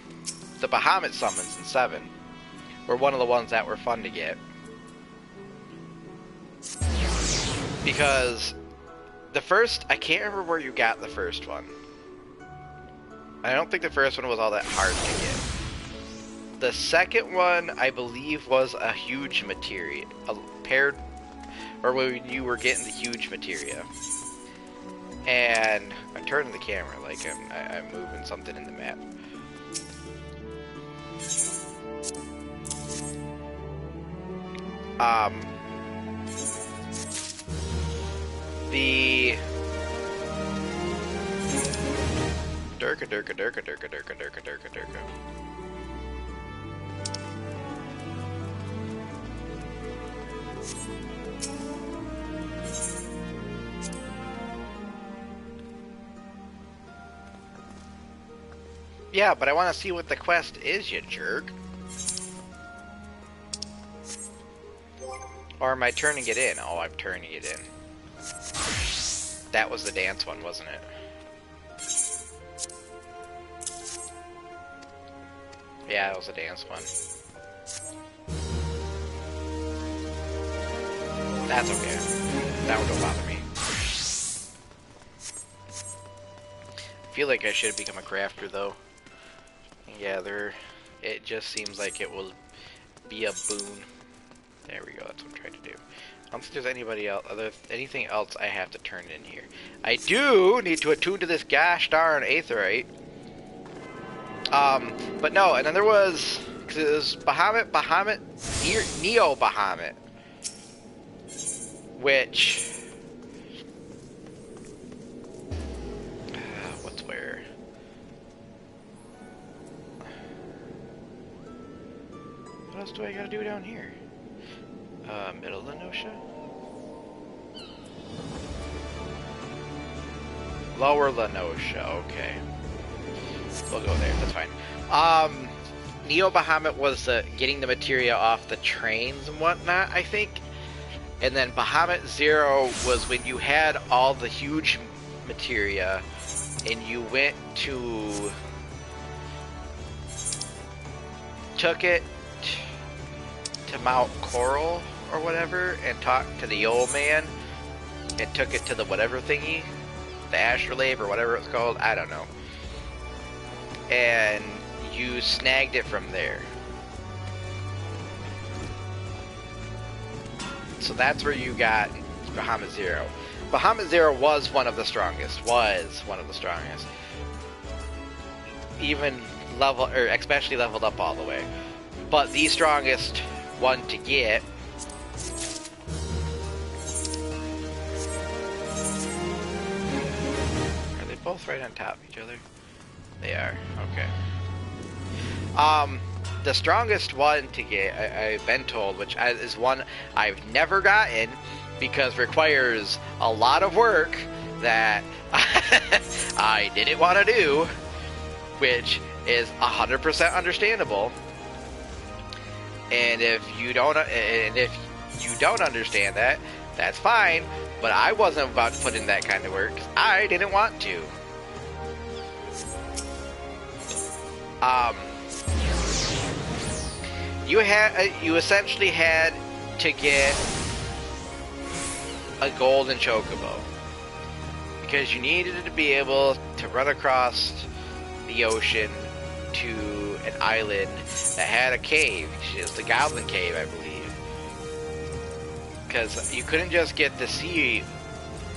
the Bahamut summons in 7. Were one of the ones that were fun to get. Because the first, I can't remember where you got the first one. I don't think the first one was all that hard to get. The second one, I believe, was a huge materia. Paired, or when you were getting the huge materia. And I'm turning the camera like I'm moving something in the map. The Durka. Yeah, but I want to see what the quest is, you jerk. Or am I turning it in? Oh, I'm turning it in. That was the dance one, wasn't it? Yeah, it was a dance one. That's okay. Now don't bother me. I feel like I should become a crafter though. Yeah, it just seems like it will be a boon. There we go, that's what I'm trying to do. I don't think there's anybody else, anything else I have to turn in here. I do need to attune to this gosh darn aetherite. But no, and then there was, cause it was Bahamut, Neo Bahamut, which, what's where? What else do I gotta do down here? Middle Lenosha? Lower Lenosha, okay. We'll go there, that's fine. Neo Bahamut was getting the materia off the trains and whatnot, I think. And then Bahamut Zero was when you had all the huge materia and you went to... took it to Mount Coral or whatever and talked to the old man and took it to the whatever thingy, the astrolabe or whatever it's called, I don't know. And you snagged it from there. So that's where you got Bahamut Zero. Bahamut Zero was one of the strongest. Even level, or especially leveled up all the way. But the strongest one to get are they both right on top of each other? They are, okay. The strongest one to get, I've been told, which is one I've never gotten because requires a lot of work that I didn't want to do, which is 100% understandable. And if you don't understand that, that's fine. But I wasn't about to put in that kind of work. I didn't want to. You essentially had to get a golden chocobo because you needed to be able to run across the ocean to an island that had a cave. It's the Goblin Cave, I believe. Because you couldn't just get to see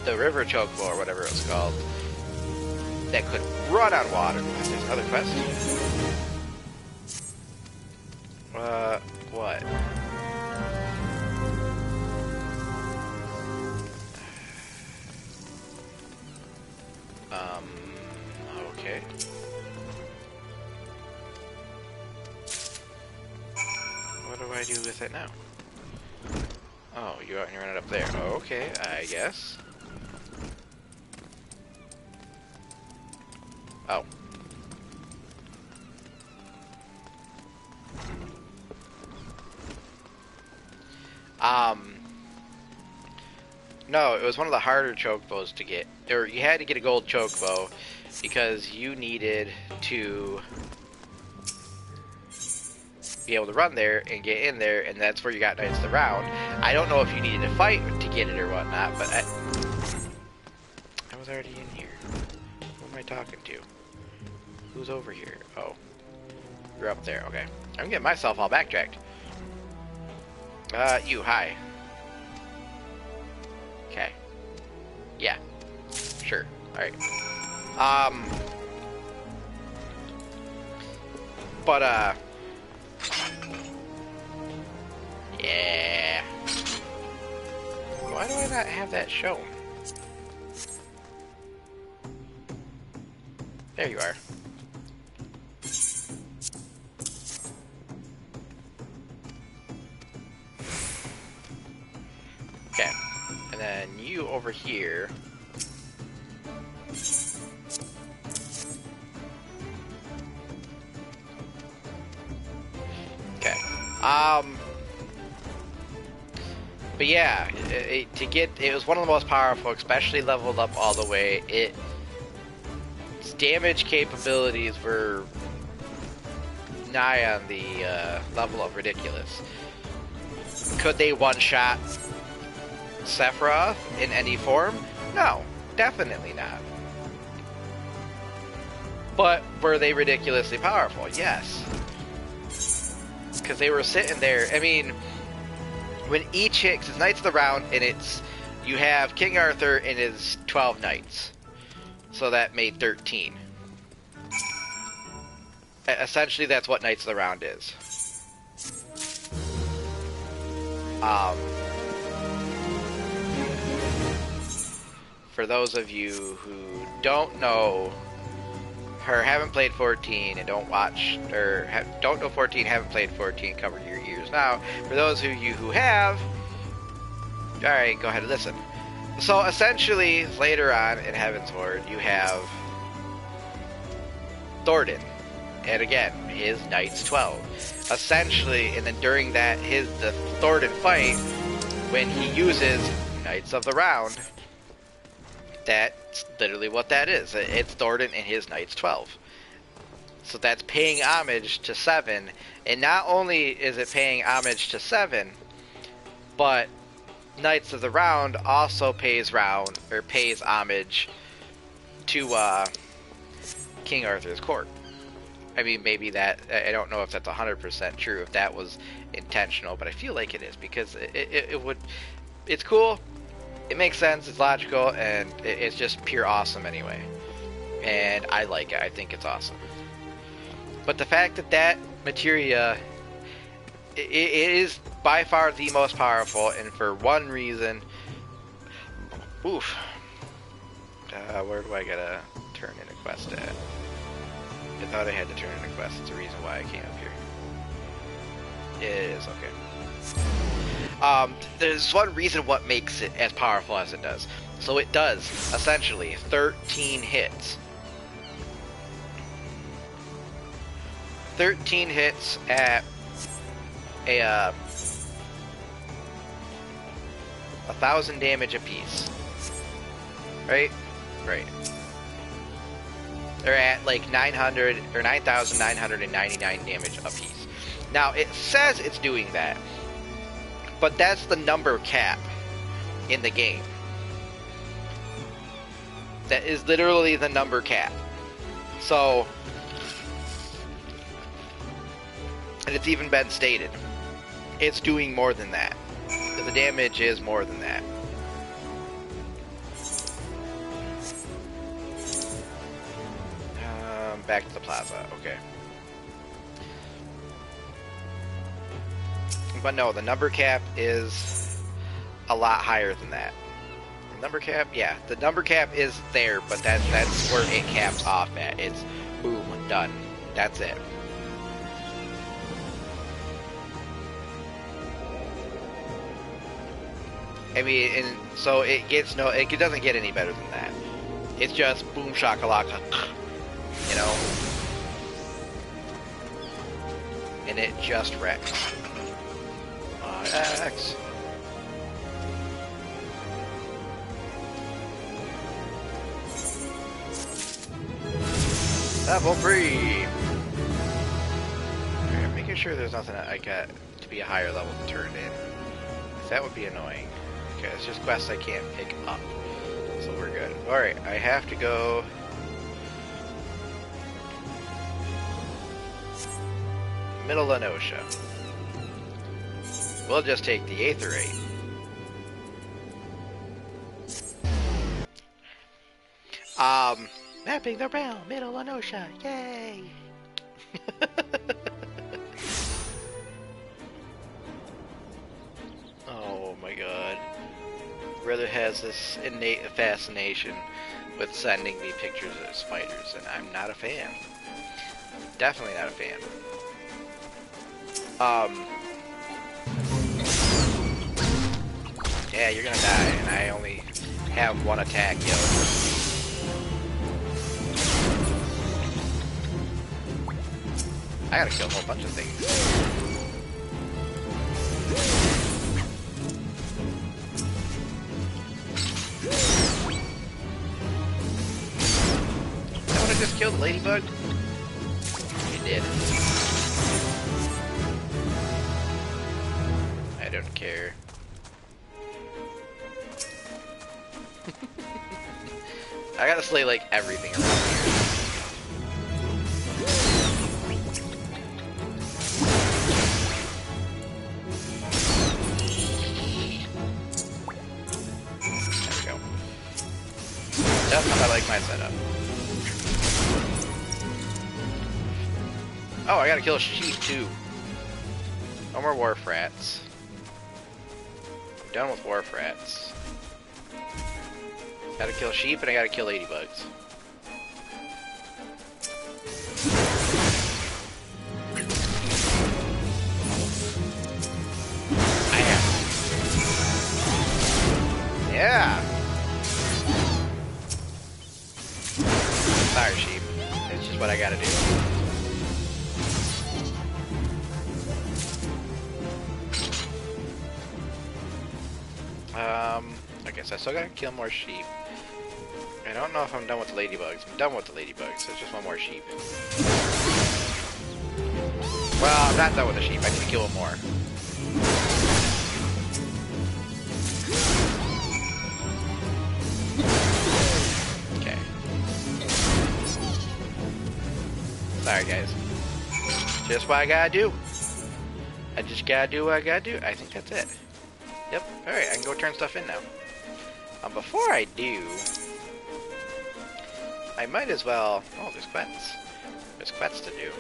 the river chocobo or whatever it was called that could run on water. There's other questions. What? Okay. What do I do with it now? Oh, you run it up there. Okay, I guess. Oh. No, it was one of the harder chocobos to get. Or you had to get a gold chocobo because you needed to be able to run there and get in there, and that's where you got Knights of the Round. I don't know if you needed to fight to get it or whatnot, but I was already in here. Who am I talking to? Who's over here? Oh. You're up there, okay. I'm getting myself all backtracked. You, hi. Okay. Yeah. Sure. Alright. Yeah. Why do I not have that shown? There you are. Okay. And then you over here. Okay. But yeah, it was one of the most powerful, especially leveled up all the way. Its damage capabilities were nigh on the level of ridiculous. Could they one-shot Sephiroth in any form? No, definitely not. But were they ridiculously powerful? Yes. Because they were sitting there. I mean, when each hit, 'cause it's Knights of the Round, and you have King Arthur and his 12 knights. So that made 13. Essentially, that's what Knights of the Round is. For those of you who don't know, or haven't played 14 and don't watch, or don't know 14, haven't played 14, cover your ears now. For those of you who have, alright, go ahead and listen. So essentially, later on in Heaven's Horde, you have Thordan. And again, his Knights 12. Essentially, and then during that, the Thordan fight, when he uses Knights of the Round, that's literally what that is. It's Thordan and his Knights 12. So that's paying homage to 7. And not only is it paying homage to 7, but Knights of the Round also pays homage to King Arthur's court. I mean, maybe that, I don't know if that's 100% true, if that was intentional, but I feel like it is, because it's cool, it makes sense, it's logical, and it's just pure awesome anyway. And I like it, I think it's awesome. But the fact that materia, it is by far the most powerful, and for one reason, oof, where do I gotta turn in a quest at? I thought I had to turn in a quest. It's the reason why I came up here. It is, okay. There's one reason what makes it as powerful as it does. So it does, essentially, 13 hits. 13 hits at a 1,000 damage apiece. Right? Right. They're at like 900 or 9,999 damage apiece. Now it says it's doing that, but that's the number cap in the game. That is literally the number cap. So, and it's even been stated, it's doing more than that. The damage is more than that. Back to the plaza, okay. But no, the number cap is a lot higher than that. The number cap, yeah, the number cap is there, but that's where it caps off at. It's boom, done. That's it. I mean, and so it doesn't get any better than that. It's just boom shakalaka. You know, and it just wrecks. X. Level 3. Alright, making sure there's nothing I got to be a higher level to turn in. That would be annoying. Okay, it's just quests I can't pick up, so we're good. Alright, I have to go. Middle of Nosha. We'll just take the Aetherite. Mapping the realm, Middle of Nosha, yay! Oh my god. Brother has this innate fascination with sending me pictures of spiders, and I'm not a fan. Definitely not a fan. Yeah, you're gonna die, and I only have one attack, yo. I gotta kill a whole bunch of things. Is that what I just killed, Ladybug? It did. I don't care. I gotta slay like everything around here. There we go. Yep, I like my setup. Oh, I gotta kill a sheep too. No more wharf rats. I'm done with wharf rats. Gotta kill sheep and I gotta kill ladybugs. Yeah. Sorry, sheep. It's just what I gotta do. Okay, so I still gotta kill more sheep. I don't know if I'm done with the ladybugs. I'm done with the ladybugs, so it's just one more sheep. Well, I'm not done with the sheep. I need to kill one more. Okay. Sorry, guys. Just what I gotta do. I just gotta do what I gotta do. I think that's it. Yep. Alright, I can go turn stuff in now. Before I do, I might as well... Oh, there's quests. There's quests to do.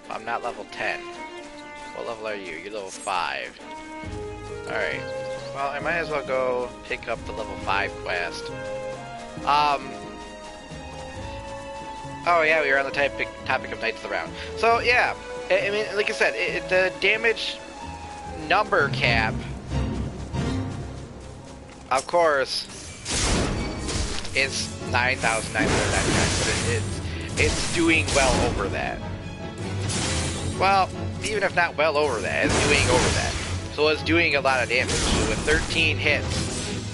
I'm not level 10. What level are you? You're level 5. Alright. Well, I might as well go pick up the level 5 quest. Oh yeah, we were on the topic of Knights of the Round. So, yeah. I mean, like I said, the damage number cap... Of course, it's 9,999, but it's doing well over that. Well, even if not well over that, it's doing over that. So it's doing a lot of damage. So with 13 hits,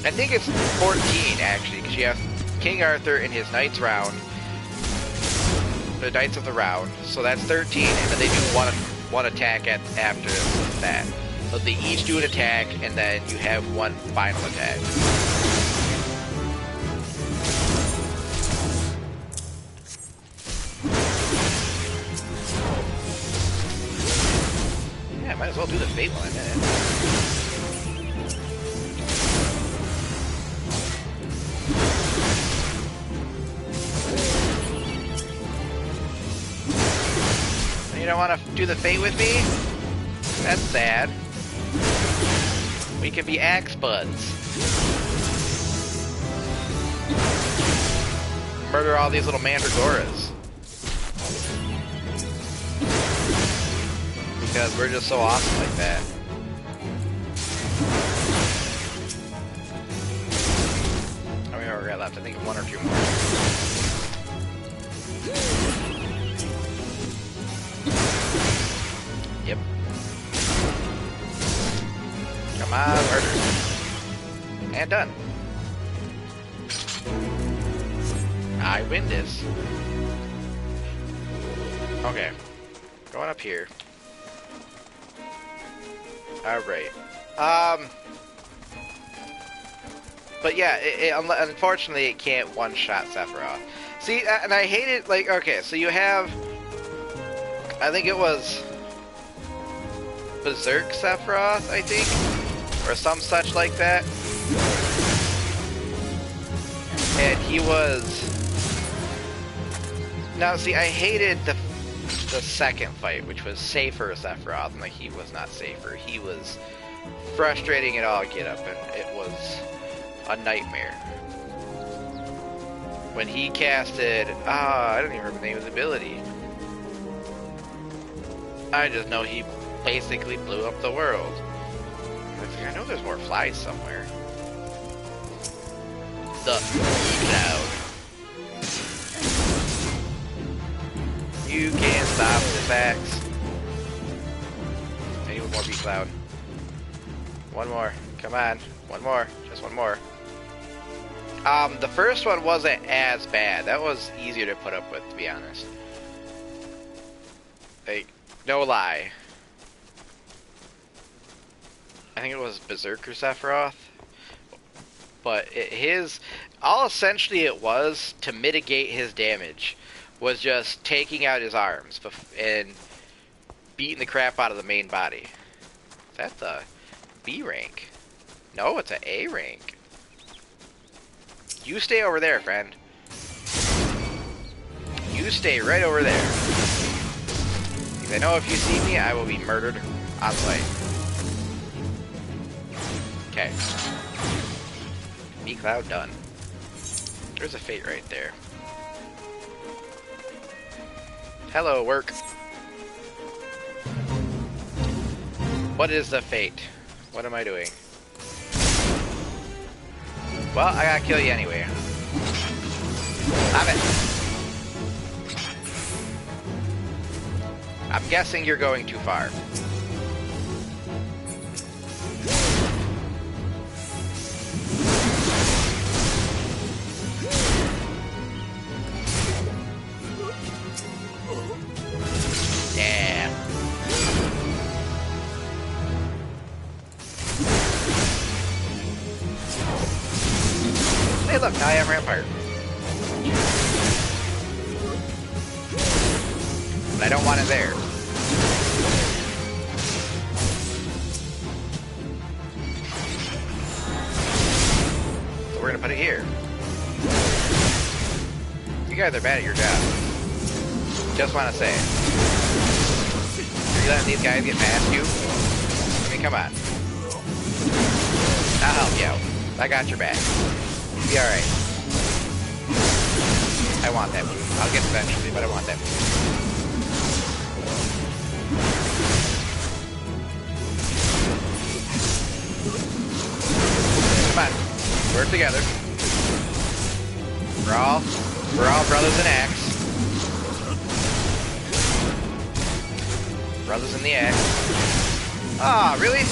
I think it's 14 actually, because you have King Arthur in his Knights round, the Knights of the Round. So that's 13, and then they do one attack after that. So they each do an attack, and then you have one final attack. Yeah, I might as well do the Fate one in a minute. You don't want to do the Fate with me? That's sad. We can be axe buds. Murder all these little mandragoras. Because we're just so awesome like that. How many more we got left? I think one or two more. Yep. Come on, murder. And done. I win this. Okay. Going up here. Alright. But yeah, unfortunately it can't one-shot Sephiroth. See, and I hate it, like, okay, so you have... I think it was... Berserk Sephiroth, I think? Or some such like that. And he was... Now, see, I hated the second fight, which was safer Sephiroth, and like, he was not safer. He was frustrating it all get up, and it was a nightmare. When he casted... I don't even remember the name of his ability. I just know he basically blew up the world. I know there's more flies somewhere. The cloud. You can't stop this axe. I need one more B-Cloud. One more. Come on. One more. Just one more. The first one wasn't as bad. That was easier to put up with, to be honest. Like, no lie. I think it was Berserker Sephiroth. but all essentially it was to mitigate his damage was just taking out his arms and beating the crap out of the main body. That's a B rank. No, it's an A rank. You stay over there, friend. You stay right over there. Because I know if you see me, I will be murdered on sight. Okay. B-Cloud done. There's a fate right there. Hello, work. What is the fate? What am I doing? Well, I gotta kill you anyway. Stop it. I'm guessing you're going too far. Yeah. Hey, look, now I have Rampart. But I don't want it there. So we're gonna put it here. You guys are bad at your job. Just want to say. Are you letting these guys get past you? I mean, come on. I'll help you out. I got your back. You'll be alright. I want that move. I'll get it eventually, but I want that move. Come on. Work together. We're all brothers in axe. Brothers in the axe. Ah, oh, really?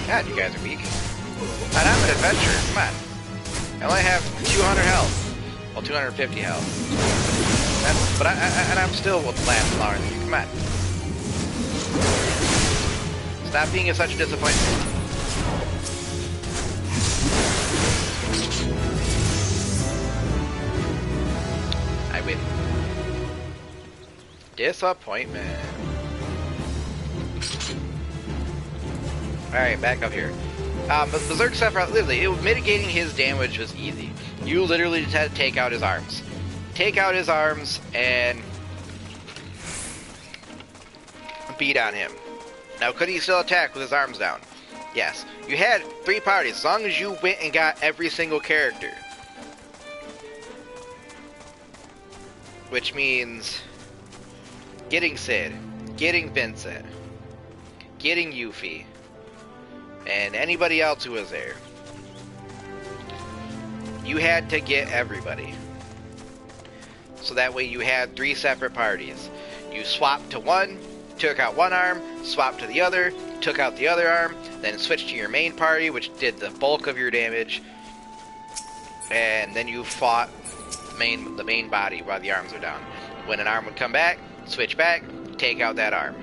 God, you guys are weak. And I'm an adventurer. Come on. I only have 200 health. Well, 250 health. And I'm still will last longer than you. Come on. Stop being such a disappointment. I win. Disappointment. Alright, back up here. But Berserk Sephiroth, literally, mitigating his damage was easy. You literally just had to take out his arms. Take out his arms and beat on him. Now, could he still attack with his arms down? Yes. You had 3 parties, as long as you went and got every single character. Which means getting Sid, getting Vincent, getting Yuffie, and anybody else who was there. You had to get everybody. So that way you had 3 separate parties. You swapped to one, took out one arm, swapped to the other, took out the other arm, then switched to your main party, which did the bulk of your damage, and then you fought the main body while the arms were down. When an arm would come back, switch back, take out that arm.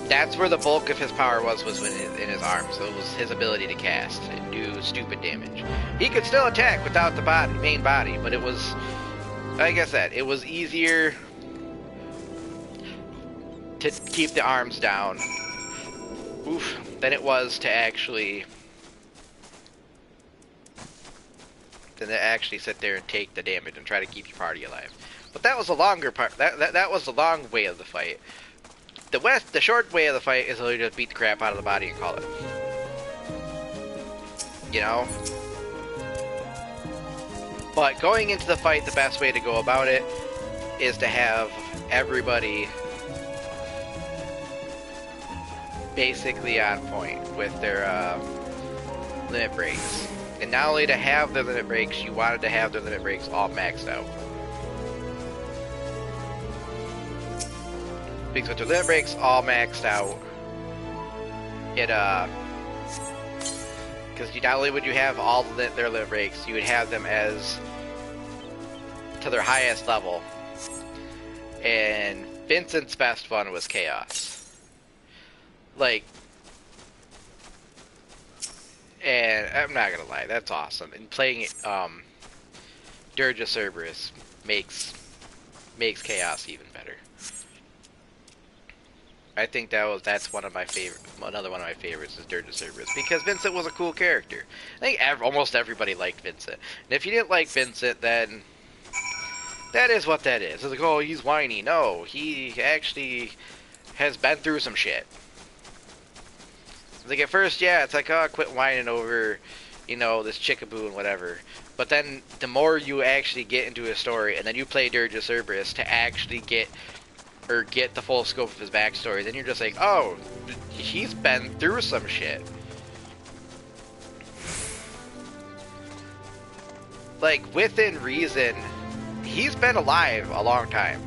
That's where the bulk of his power was in his arms. So it was his ability to cast and do stupid damage. He could still attack without the main body, but it was, like I said, it was easier to keep the arms down than it was to actually sit there and take the damage and try to keep your party alive. But that was the longer part. That was the long way of the fight. The short way of the fight is literally just beat the crap out of the body and call it. You know? But going into the fight, the best way to go about it is to have everybody basically on point with their limit breaks. And not only to have their limit breaks, you wanted to have their limit breaks all maxed out. Because with their limit breaks all maxed out, because not only would you have all their limit breaks, you would have them as to their highest level. And Vincent's best one was Chaos. Like, And I'm not gonna lie, that's awesome. And playing Dirge of Cerberus makes Chaos even better. I think that's one of my favorite. Another one of my favorites is Dirge of Cerberus because Vincent was a cool character. I think almost everybody liked Vincent. And if you didn't like Vincent, then that is what that is. It's like, oh, he's whiny. No, he actually has been through some shit. Like at first, yeah, it's like, oh, quit whining over, you know, this chickaboo and whatever. But then the more you actually get into his story, and then you play Dirge of Cerberus to actually get the full scope of his backstory, then you're just like, oh, he's been through some shit. Like, within reason, he's been alive a long time.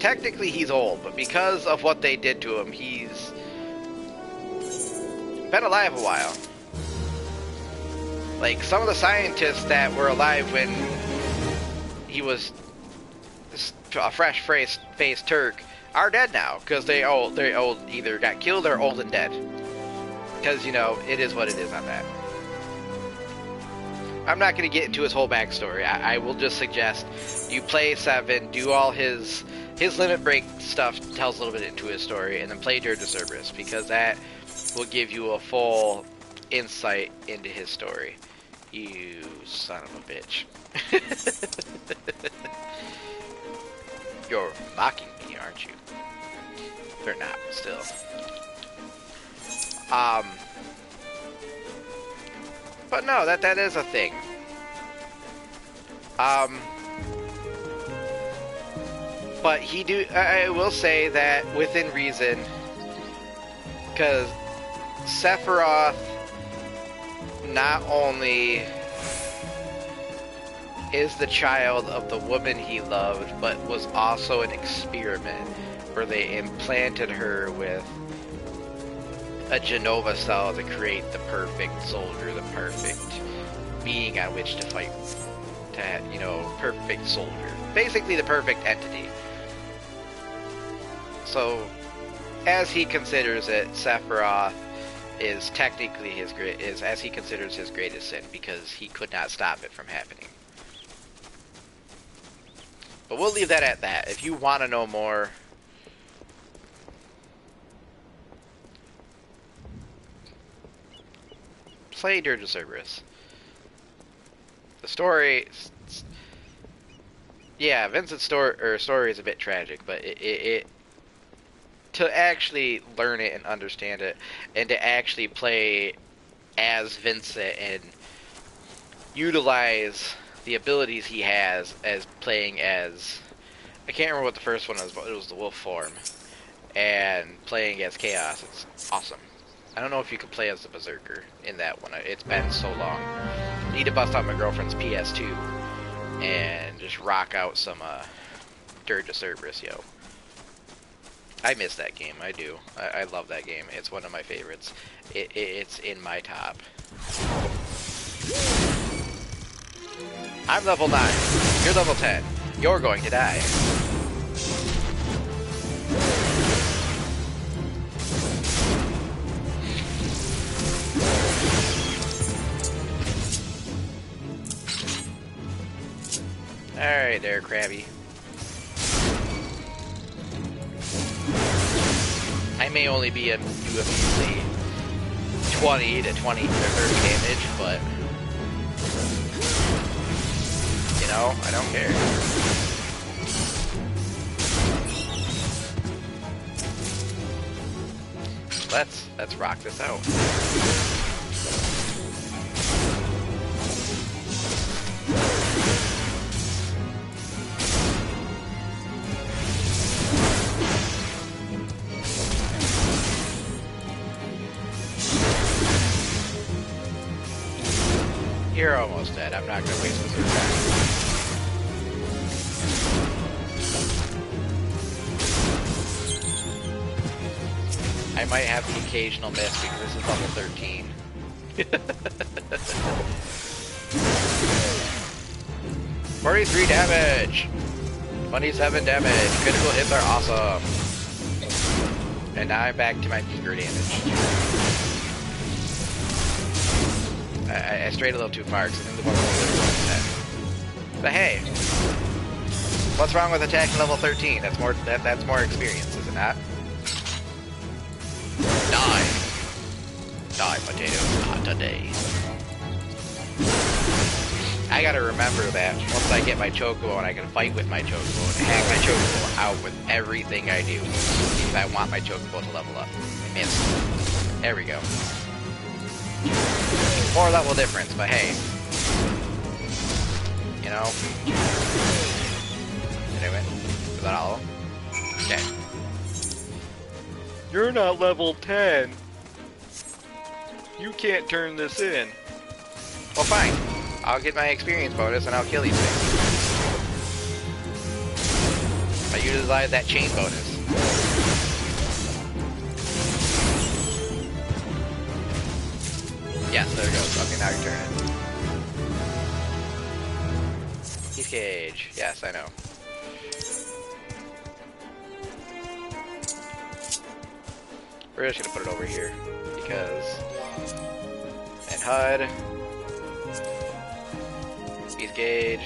Technically, he's old, but because of what they did to him, he's been alive a while. Like, some of the scientists that were alive when he was a fresh-faced Turk are dead now, because they're old, either got killed or old and dead. Because, you know, it is what it is on that. I'm not going to get into his whole backstory. I will just suggest you play 7, do all his limit break stuff, tells a little bit into his story, and then play Dirge of Cerberus, because that will give you a full insight into his story. You son of a bitch. You're mocking me, aren't you? Or not, but still. But no, that is a thing. But I will say that within reason, because Sephiroth not only is the child of the woman he loved, but was also an experiment where they implanted her with a Genova cell to create the perfect soldier, the perfect being on which to fight. You know, perfect soldier. Basically the perfect entity. So, as he considers it, Sephiroth is technically as he considers his greatest sin, because he could not stop it from happening. But we'll leave that at that. If you want to know more, play Dirge of Cerberus. The story, yeah, Vincent's story is a bit tragic, but it to actually learn it and understand it, and to actually play as Vincent and utilize the abilities he has as playing as, I can't remember what the first one was, but it was the wolf form, and playing as Chaos, it's awesome. I don't know if you could play as the Berserker in that one. It's been so long. I need to bust out my girlfriend's PS2 and just rock out some Dirge of Cerberus, yo. I miss that game, I do. I love that game. It's one of my favorites. It's in my top. I'm level 9. You're level 10. You're going to die. Alright there, Krabby. I may only be do a measly 20 to 30 damage, but you know, I don't care. Let's rock this out. You're almost dead. I'm not gonna waste this attack. I might have the occasional miss because this is level 13. 43 damage! 27 damage. Critical hits are awesome. And now I'm back to my meager damage. I strayed a little too far because I think the one was 10. But hey, what's wrong with attacking level 13? That's more experience, is it not? Die. Die, potatoes, not today. I gotta remember that once I get my Chocobo and I can fight with my Chocobo and hang my Chocobo out with everything I do. Because I want my Chocobo to level up. Miss. There we go. 4 level difference, but hey. You know? Anyway, is that all? Okay. You're not level 10. You can't turn this in. Well, fine. I'll get my experience bonus and I'll kill these things. I utilize that chain bonus. Yes, there it goes. Okay, now your turn. He's Cage. Yes, I know. We're just gonna put it over here because. And HUD. He's Gauge.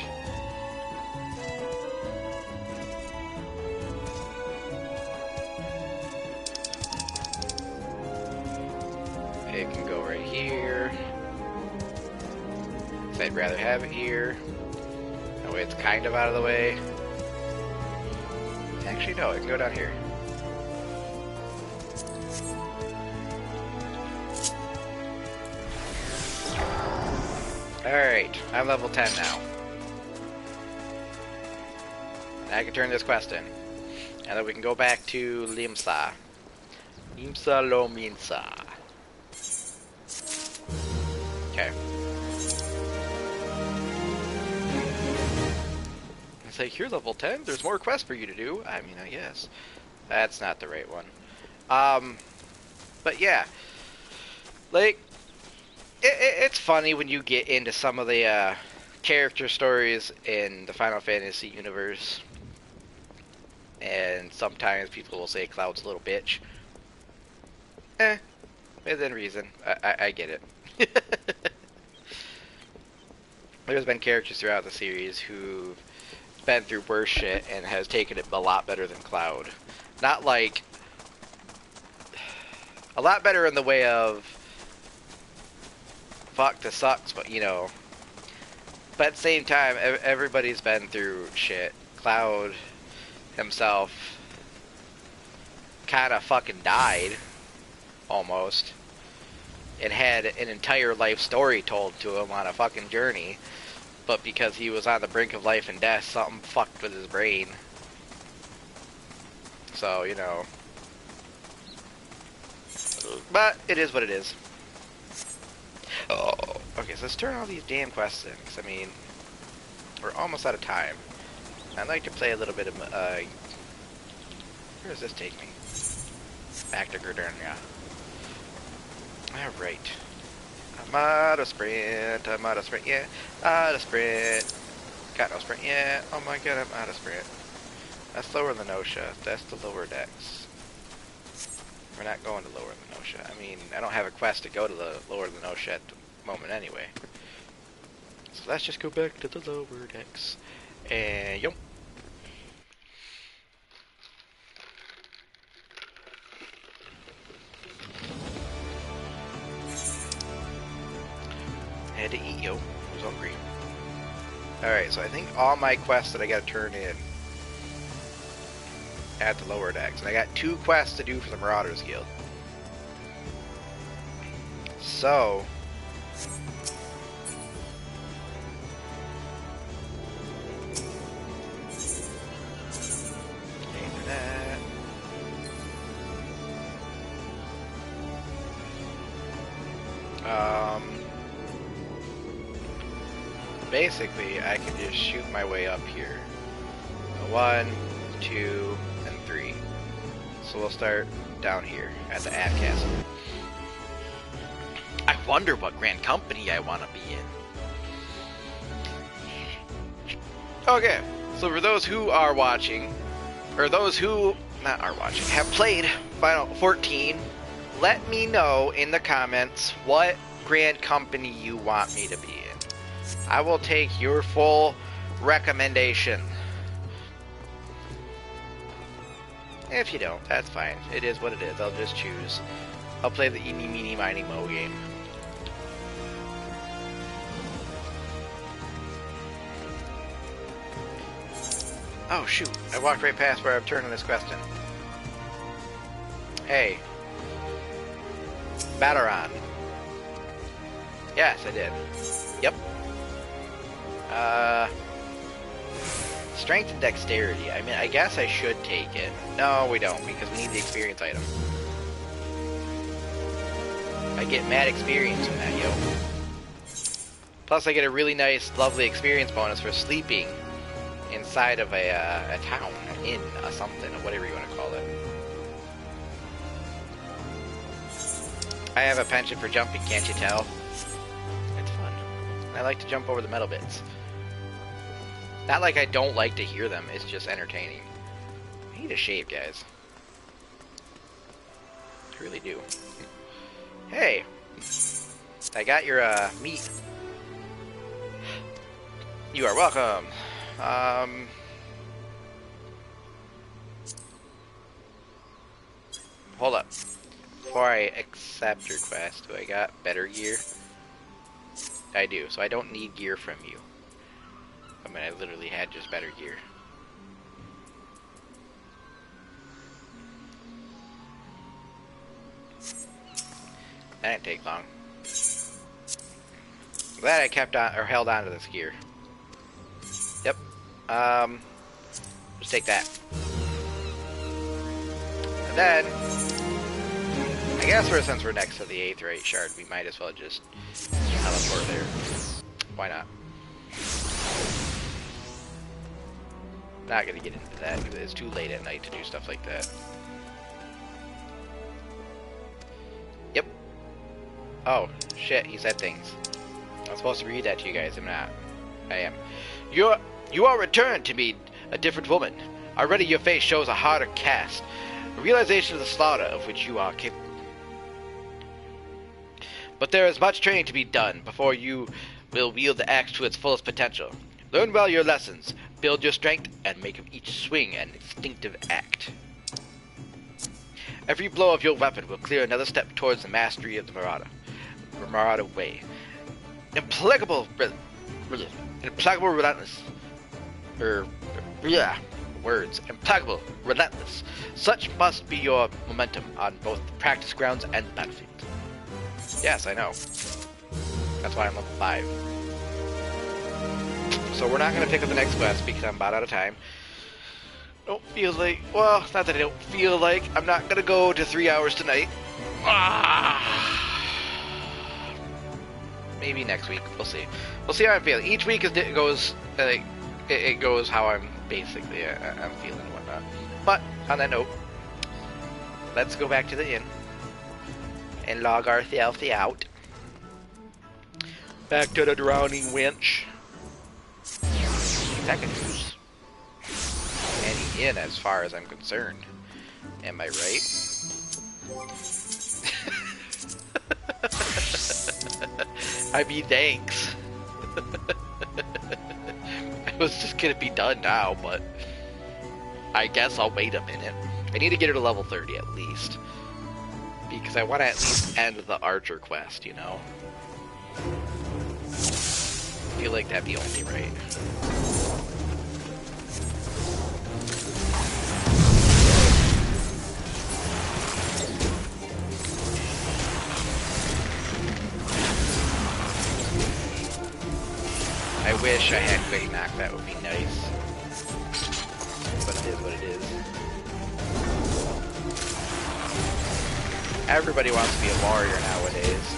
It can go right here. So I'd rather have it here. That way it's kind of out of the way. Actually, no, it can go down here. Alright, I'm level 10 now. And I can turn this quest in. And then we can go back to Limsa. Limsa lo Minsa. Okay. It's like, you're level 10? There's more quests for you to do. I mean, I guess. That's not the right one. But yeah. Like, it's funny when you get into some of the character stories in the Final Fantasy universe, and sometimes people will say Cloud's a little bitch. Within reason. I get it. There's been characters throughout the series who've been through worse shit and has taken it a lot better than Cloud. Not like... A lot better in the way of... Fuck, this sucks, but you know. But at the same time, everybody's been through shit. Cloud himself kind of fucking died, almost, and had an entire life story told to him on a fucking journey. But because he was on the brink of life and death, something fucked with his brain. So, you know. But it is what it is. Oh, okay, so let's turn all these damn quests in, because, I mean, we're almost out of time. I'd like to play a little bit of, where does this take me? Back to Gridurnia. Alright. I'm out of sprint, yeah. Out of sprint. Got no sprint yet. Oh my god, I'm out of sprint. That's lower than Osha. That's the lower decks. We're not going to lower than Osha. I mean, I don't have a quest to go to the lower than Osha at the moment anyway. So let's just go back to the lower decks. And yup. Had to eat, yo. I was hungry. Alright, so I think all my quests that I gotta turn in at the lower decks. And I got 2 quests to do for the Marauders Guild. So... basically, I can just shoot my way up here. 1, 2, and 3. So we'll start down here at the Ad Castle. I wonder what Grand Company I want to be in. Okay, so for those who are watching, or those who not are watching, have played Final 14, let me know in the comments what grand company you want me to be in. I will take your full recommendation. If you don't, that's fine. It is what it is. I'll just choose. I'll play the eeny, meeny, miny, mo game. Oh shoot, I walked right past where I'm turning this question. Hey. Battaron. Yes, I did. Yep. Strength and dexterity. I mean, I guess I should take it. No, we don't, because we need the experience item. I get mad experience from that, yo. Plus, I get a really nice, lovely experience bonus for sleeping inside of a town, an inn, a something, or whatever you want to call it. I have a penchant for jumping, can't you tell? It's fun. I like to jump over the metal bits. Not like I don't like to hear them, it's just entertaining. I need a shave, guys. I really do. Hey! I got your, meat. You are welcome. Hold up. Before I accept your quest, do I got better gear? I do, so I don't need gear from you. I mean, I literally had just better gear. That didn't take long. I'm glad I kept on, or held on to this gear. Yep. Just take that. And then, I guess since we're next to the Aetheryte shard, we might as well just teleport there. Why not? Not gonna get into that because it's too late at night to do stuff like that. Yep. Oh, shit, he said things. I'm supposed to read that to you guys, I'm not. I am. You are returned to me a different woman. Already your face shows a harder cast. A realization of the slaughter of which you are capable. But there is much training to be done before you will wield the axe to its fullest potential. Learn well your lessons, build your strength, and make of each swing an instinctive act. Every blow of your weapon will clear another step towards the mastery of the Marauder way. Implacable, relentless. Implacable, relentless. Such must be your momentum on both the practice grounds and the battlefield. Yes, I know. That's why I'm level 5. So we're not going to pick up the next quest because I'm about out of time. Don't feel like... Well, not that I don't feel like. I'm not going to go to 3 hours tonight. Maybe next week. We'll see. We'll see how I'm feeling. Each week it goes how I'm basically I'm feeling and whatnot. But, on that note, let's go back to the inn and log ourselves out. Back to the drowning winch. That could use any inn as far as I'm concerned. Am I right? I mean, thanks. I was just gonna be done now, but I guess I'll wait a minute. I need to get her to level 30 at least. Because I want to at least end the Archer quest, you know? I feel like that'd be only right. I wish I had quick knock, that would be nice. But it is what it is. Everybody wants to be a warrior nowadays.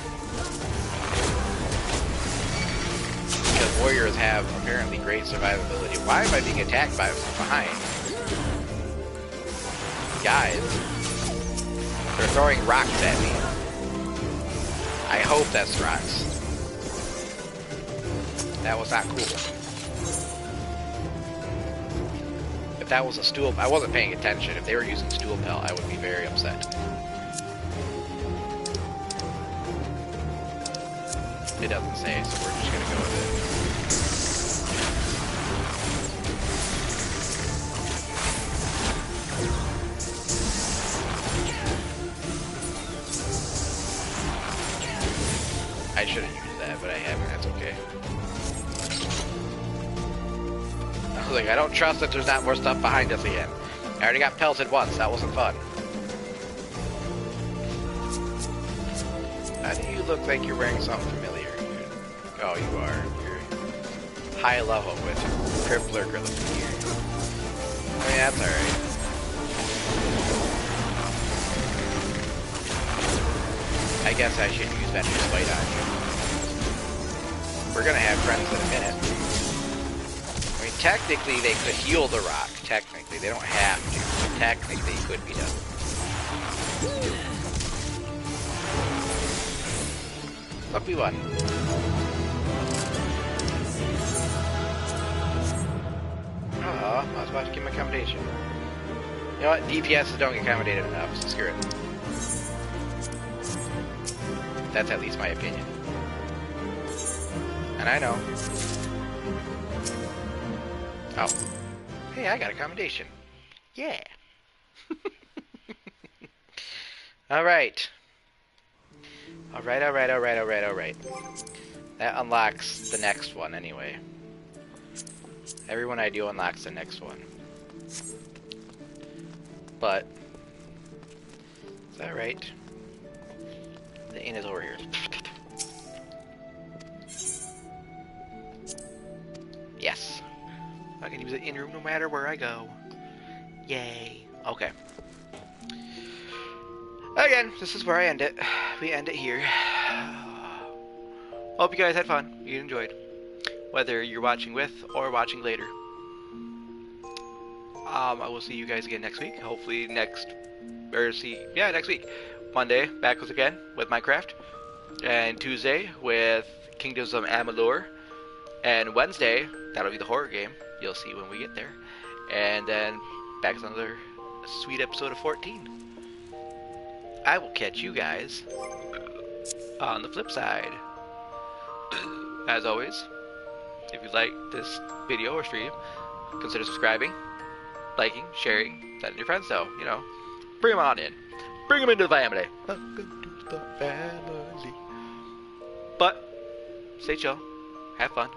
Because warriors have apparently great survivability. Why am I being attacked by behind? Guys. They're throwing rocks at me. I hope that's rocks. That was not cool. If that was a stool... I wasn't paying attention. If they were using stool pelt, I would be very upset. It doesn't say, so we're just gonna go with it. I should have used that, but I haven't. That's okay. I was like, I don't trust that there's not more stuff behind us again. I already got pelted once. That wasn't fun. Why do you look like you're wearing something familiar? Oh, you are. You're high level with Crypt Lurker looking here. I mean, that's alright. I guess I should use Vengeance Fight on you. We're gonna have friends in a minute. I mean, technically they could heal the rock. Technically. They don't have to. But technically it could be done. Look, we won. I was about to give him accommodation. You know what? DPSs don't get accommodated enough, so screw it. That's at least my opinion. And I know. Oh. Hey, I got accommodation. Yeah. Alright. Alright. That unlocks the next one anyway. Everyone I do unlocks the next one. But is that right? The inn is over here. Yes. I can use the inn room no matter where I go. Yay. Okay. Again, this is where I end it. We end it here. Hope you guys had fun. You enjoyed. Whether you're watching with or watching later. I will see you guys again next week. Hopefully next week. Monday, back with again with Minecraft. And Tuesday with Kingdoms of Amalur. And Wednesday, that'll be the horror game. You'll see when we get there. And then back with another sweet episode of 14. I will catch you guys on the flip side. As always, if you like this video or stream, consider subscribing, liking, sharing, letting your friends know. You know, bring them on in. Bring them into the family. Welcome to the family. But stay chill, have fun,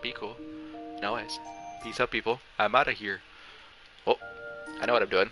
be cool. No worries. Peace out, people. I'm out of here. Oh, I know what I'm doing.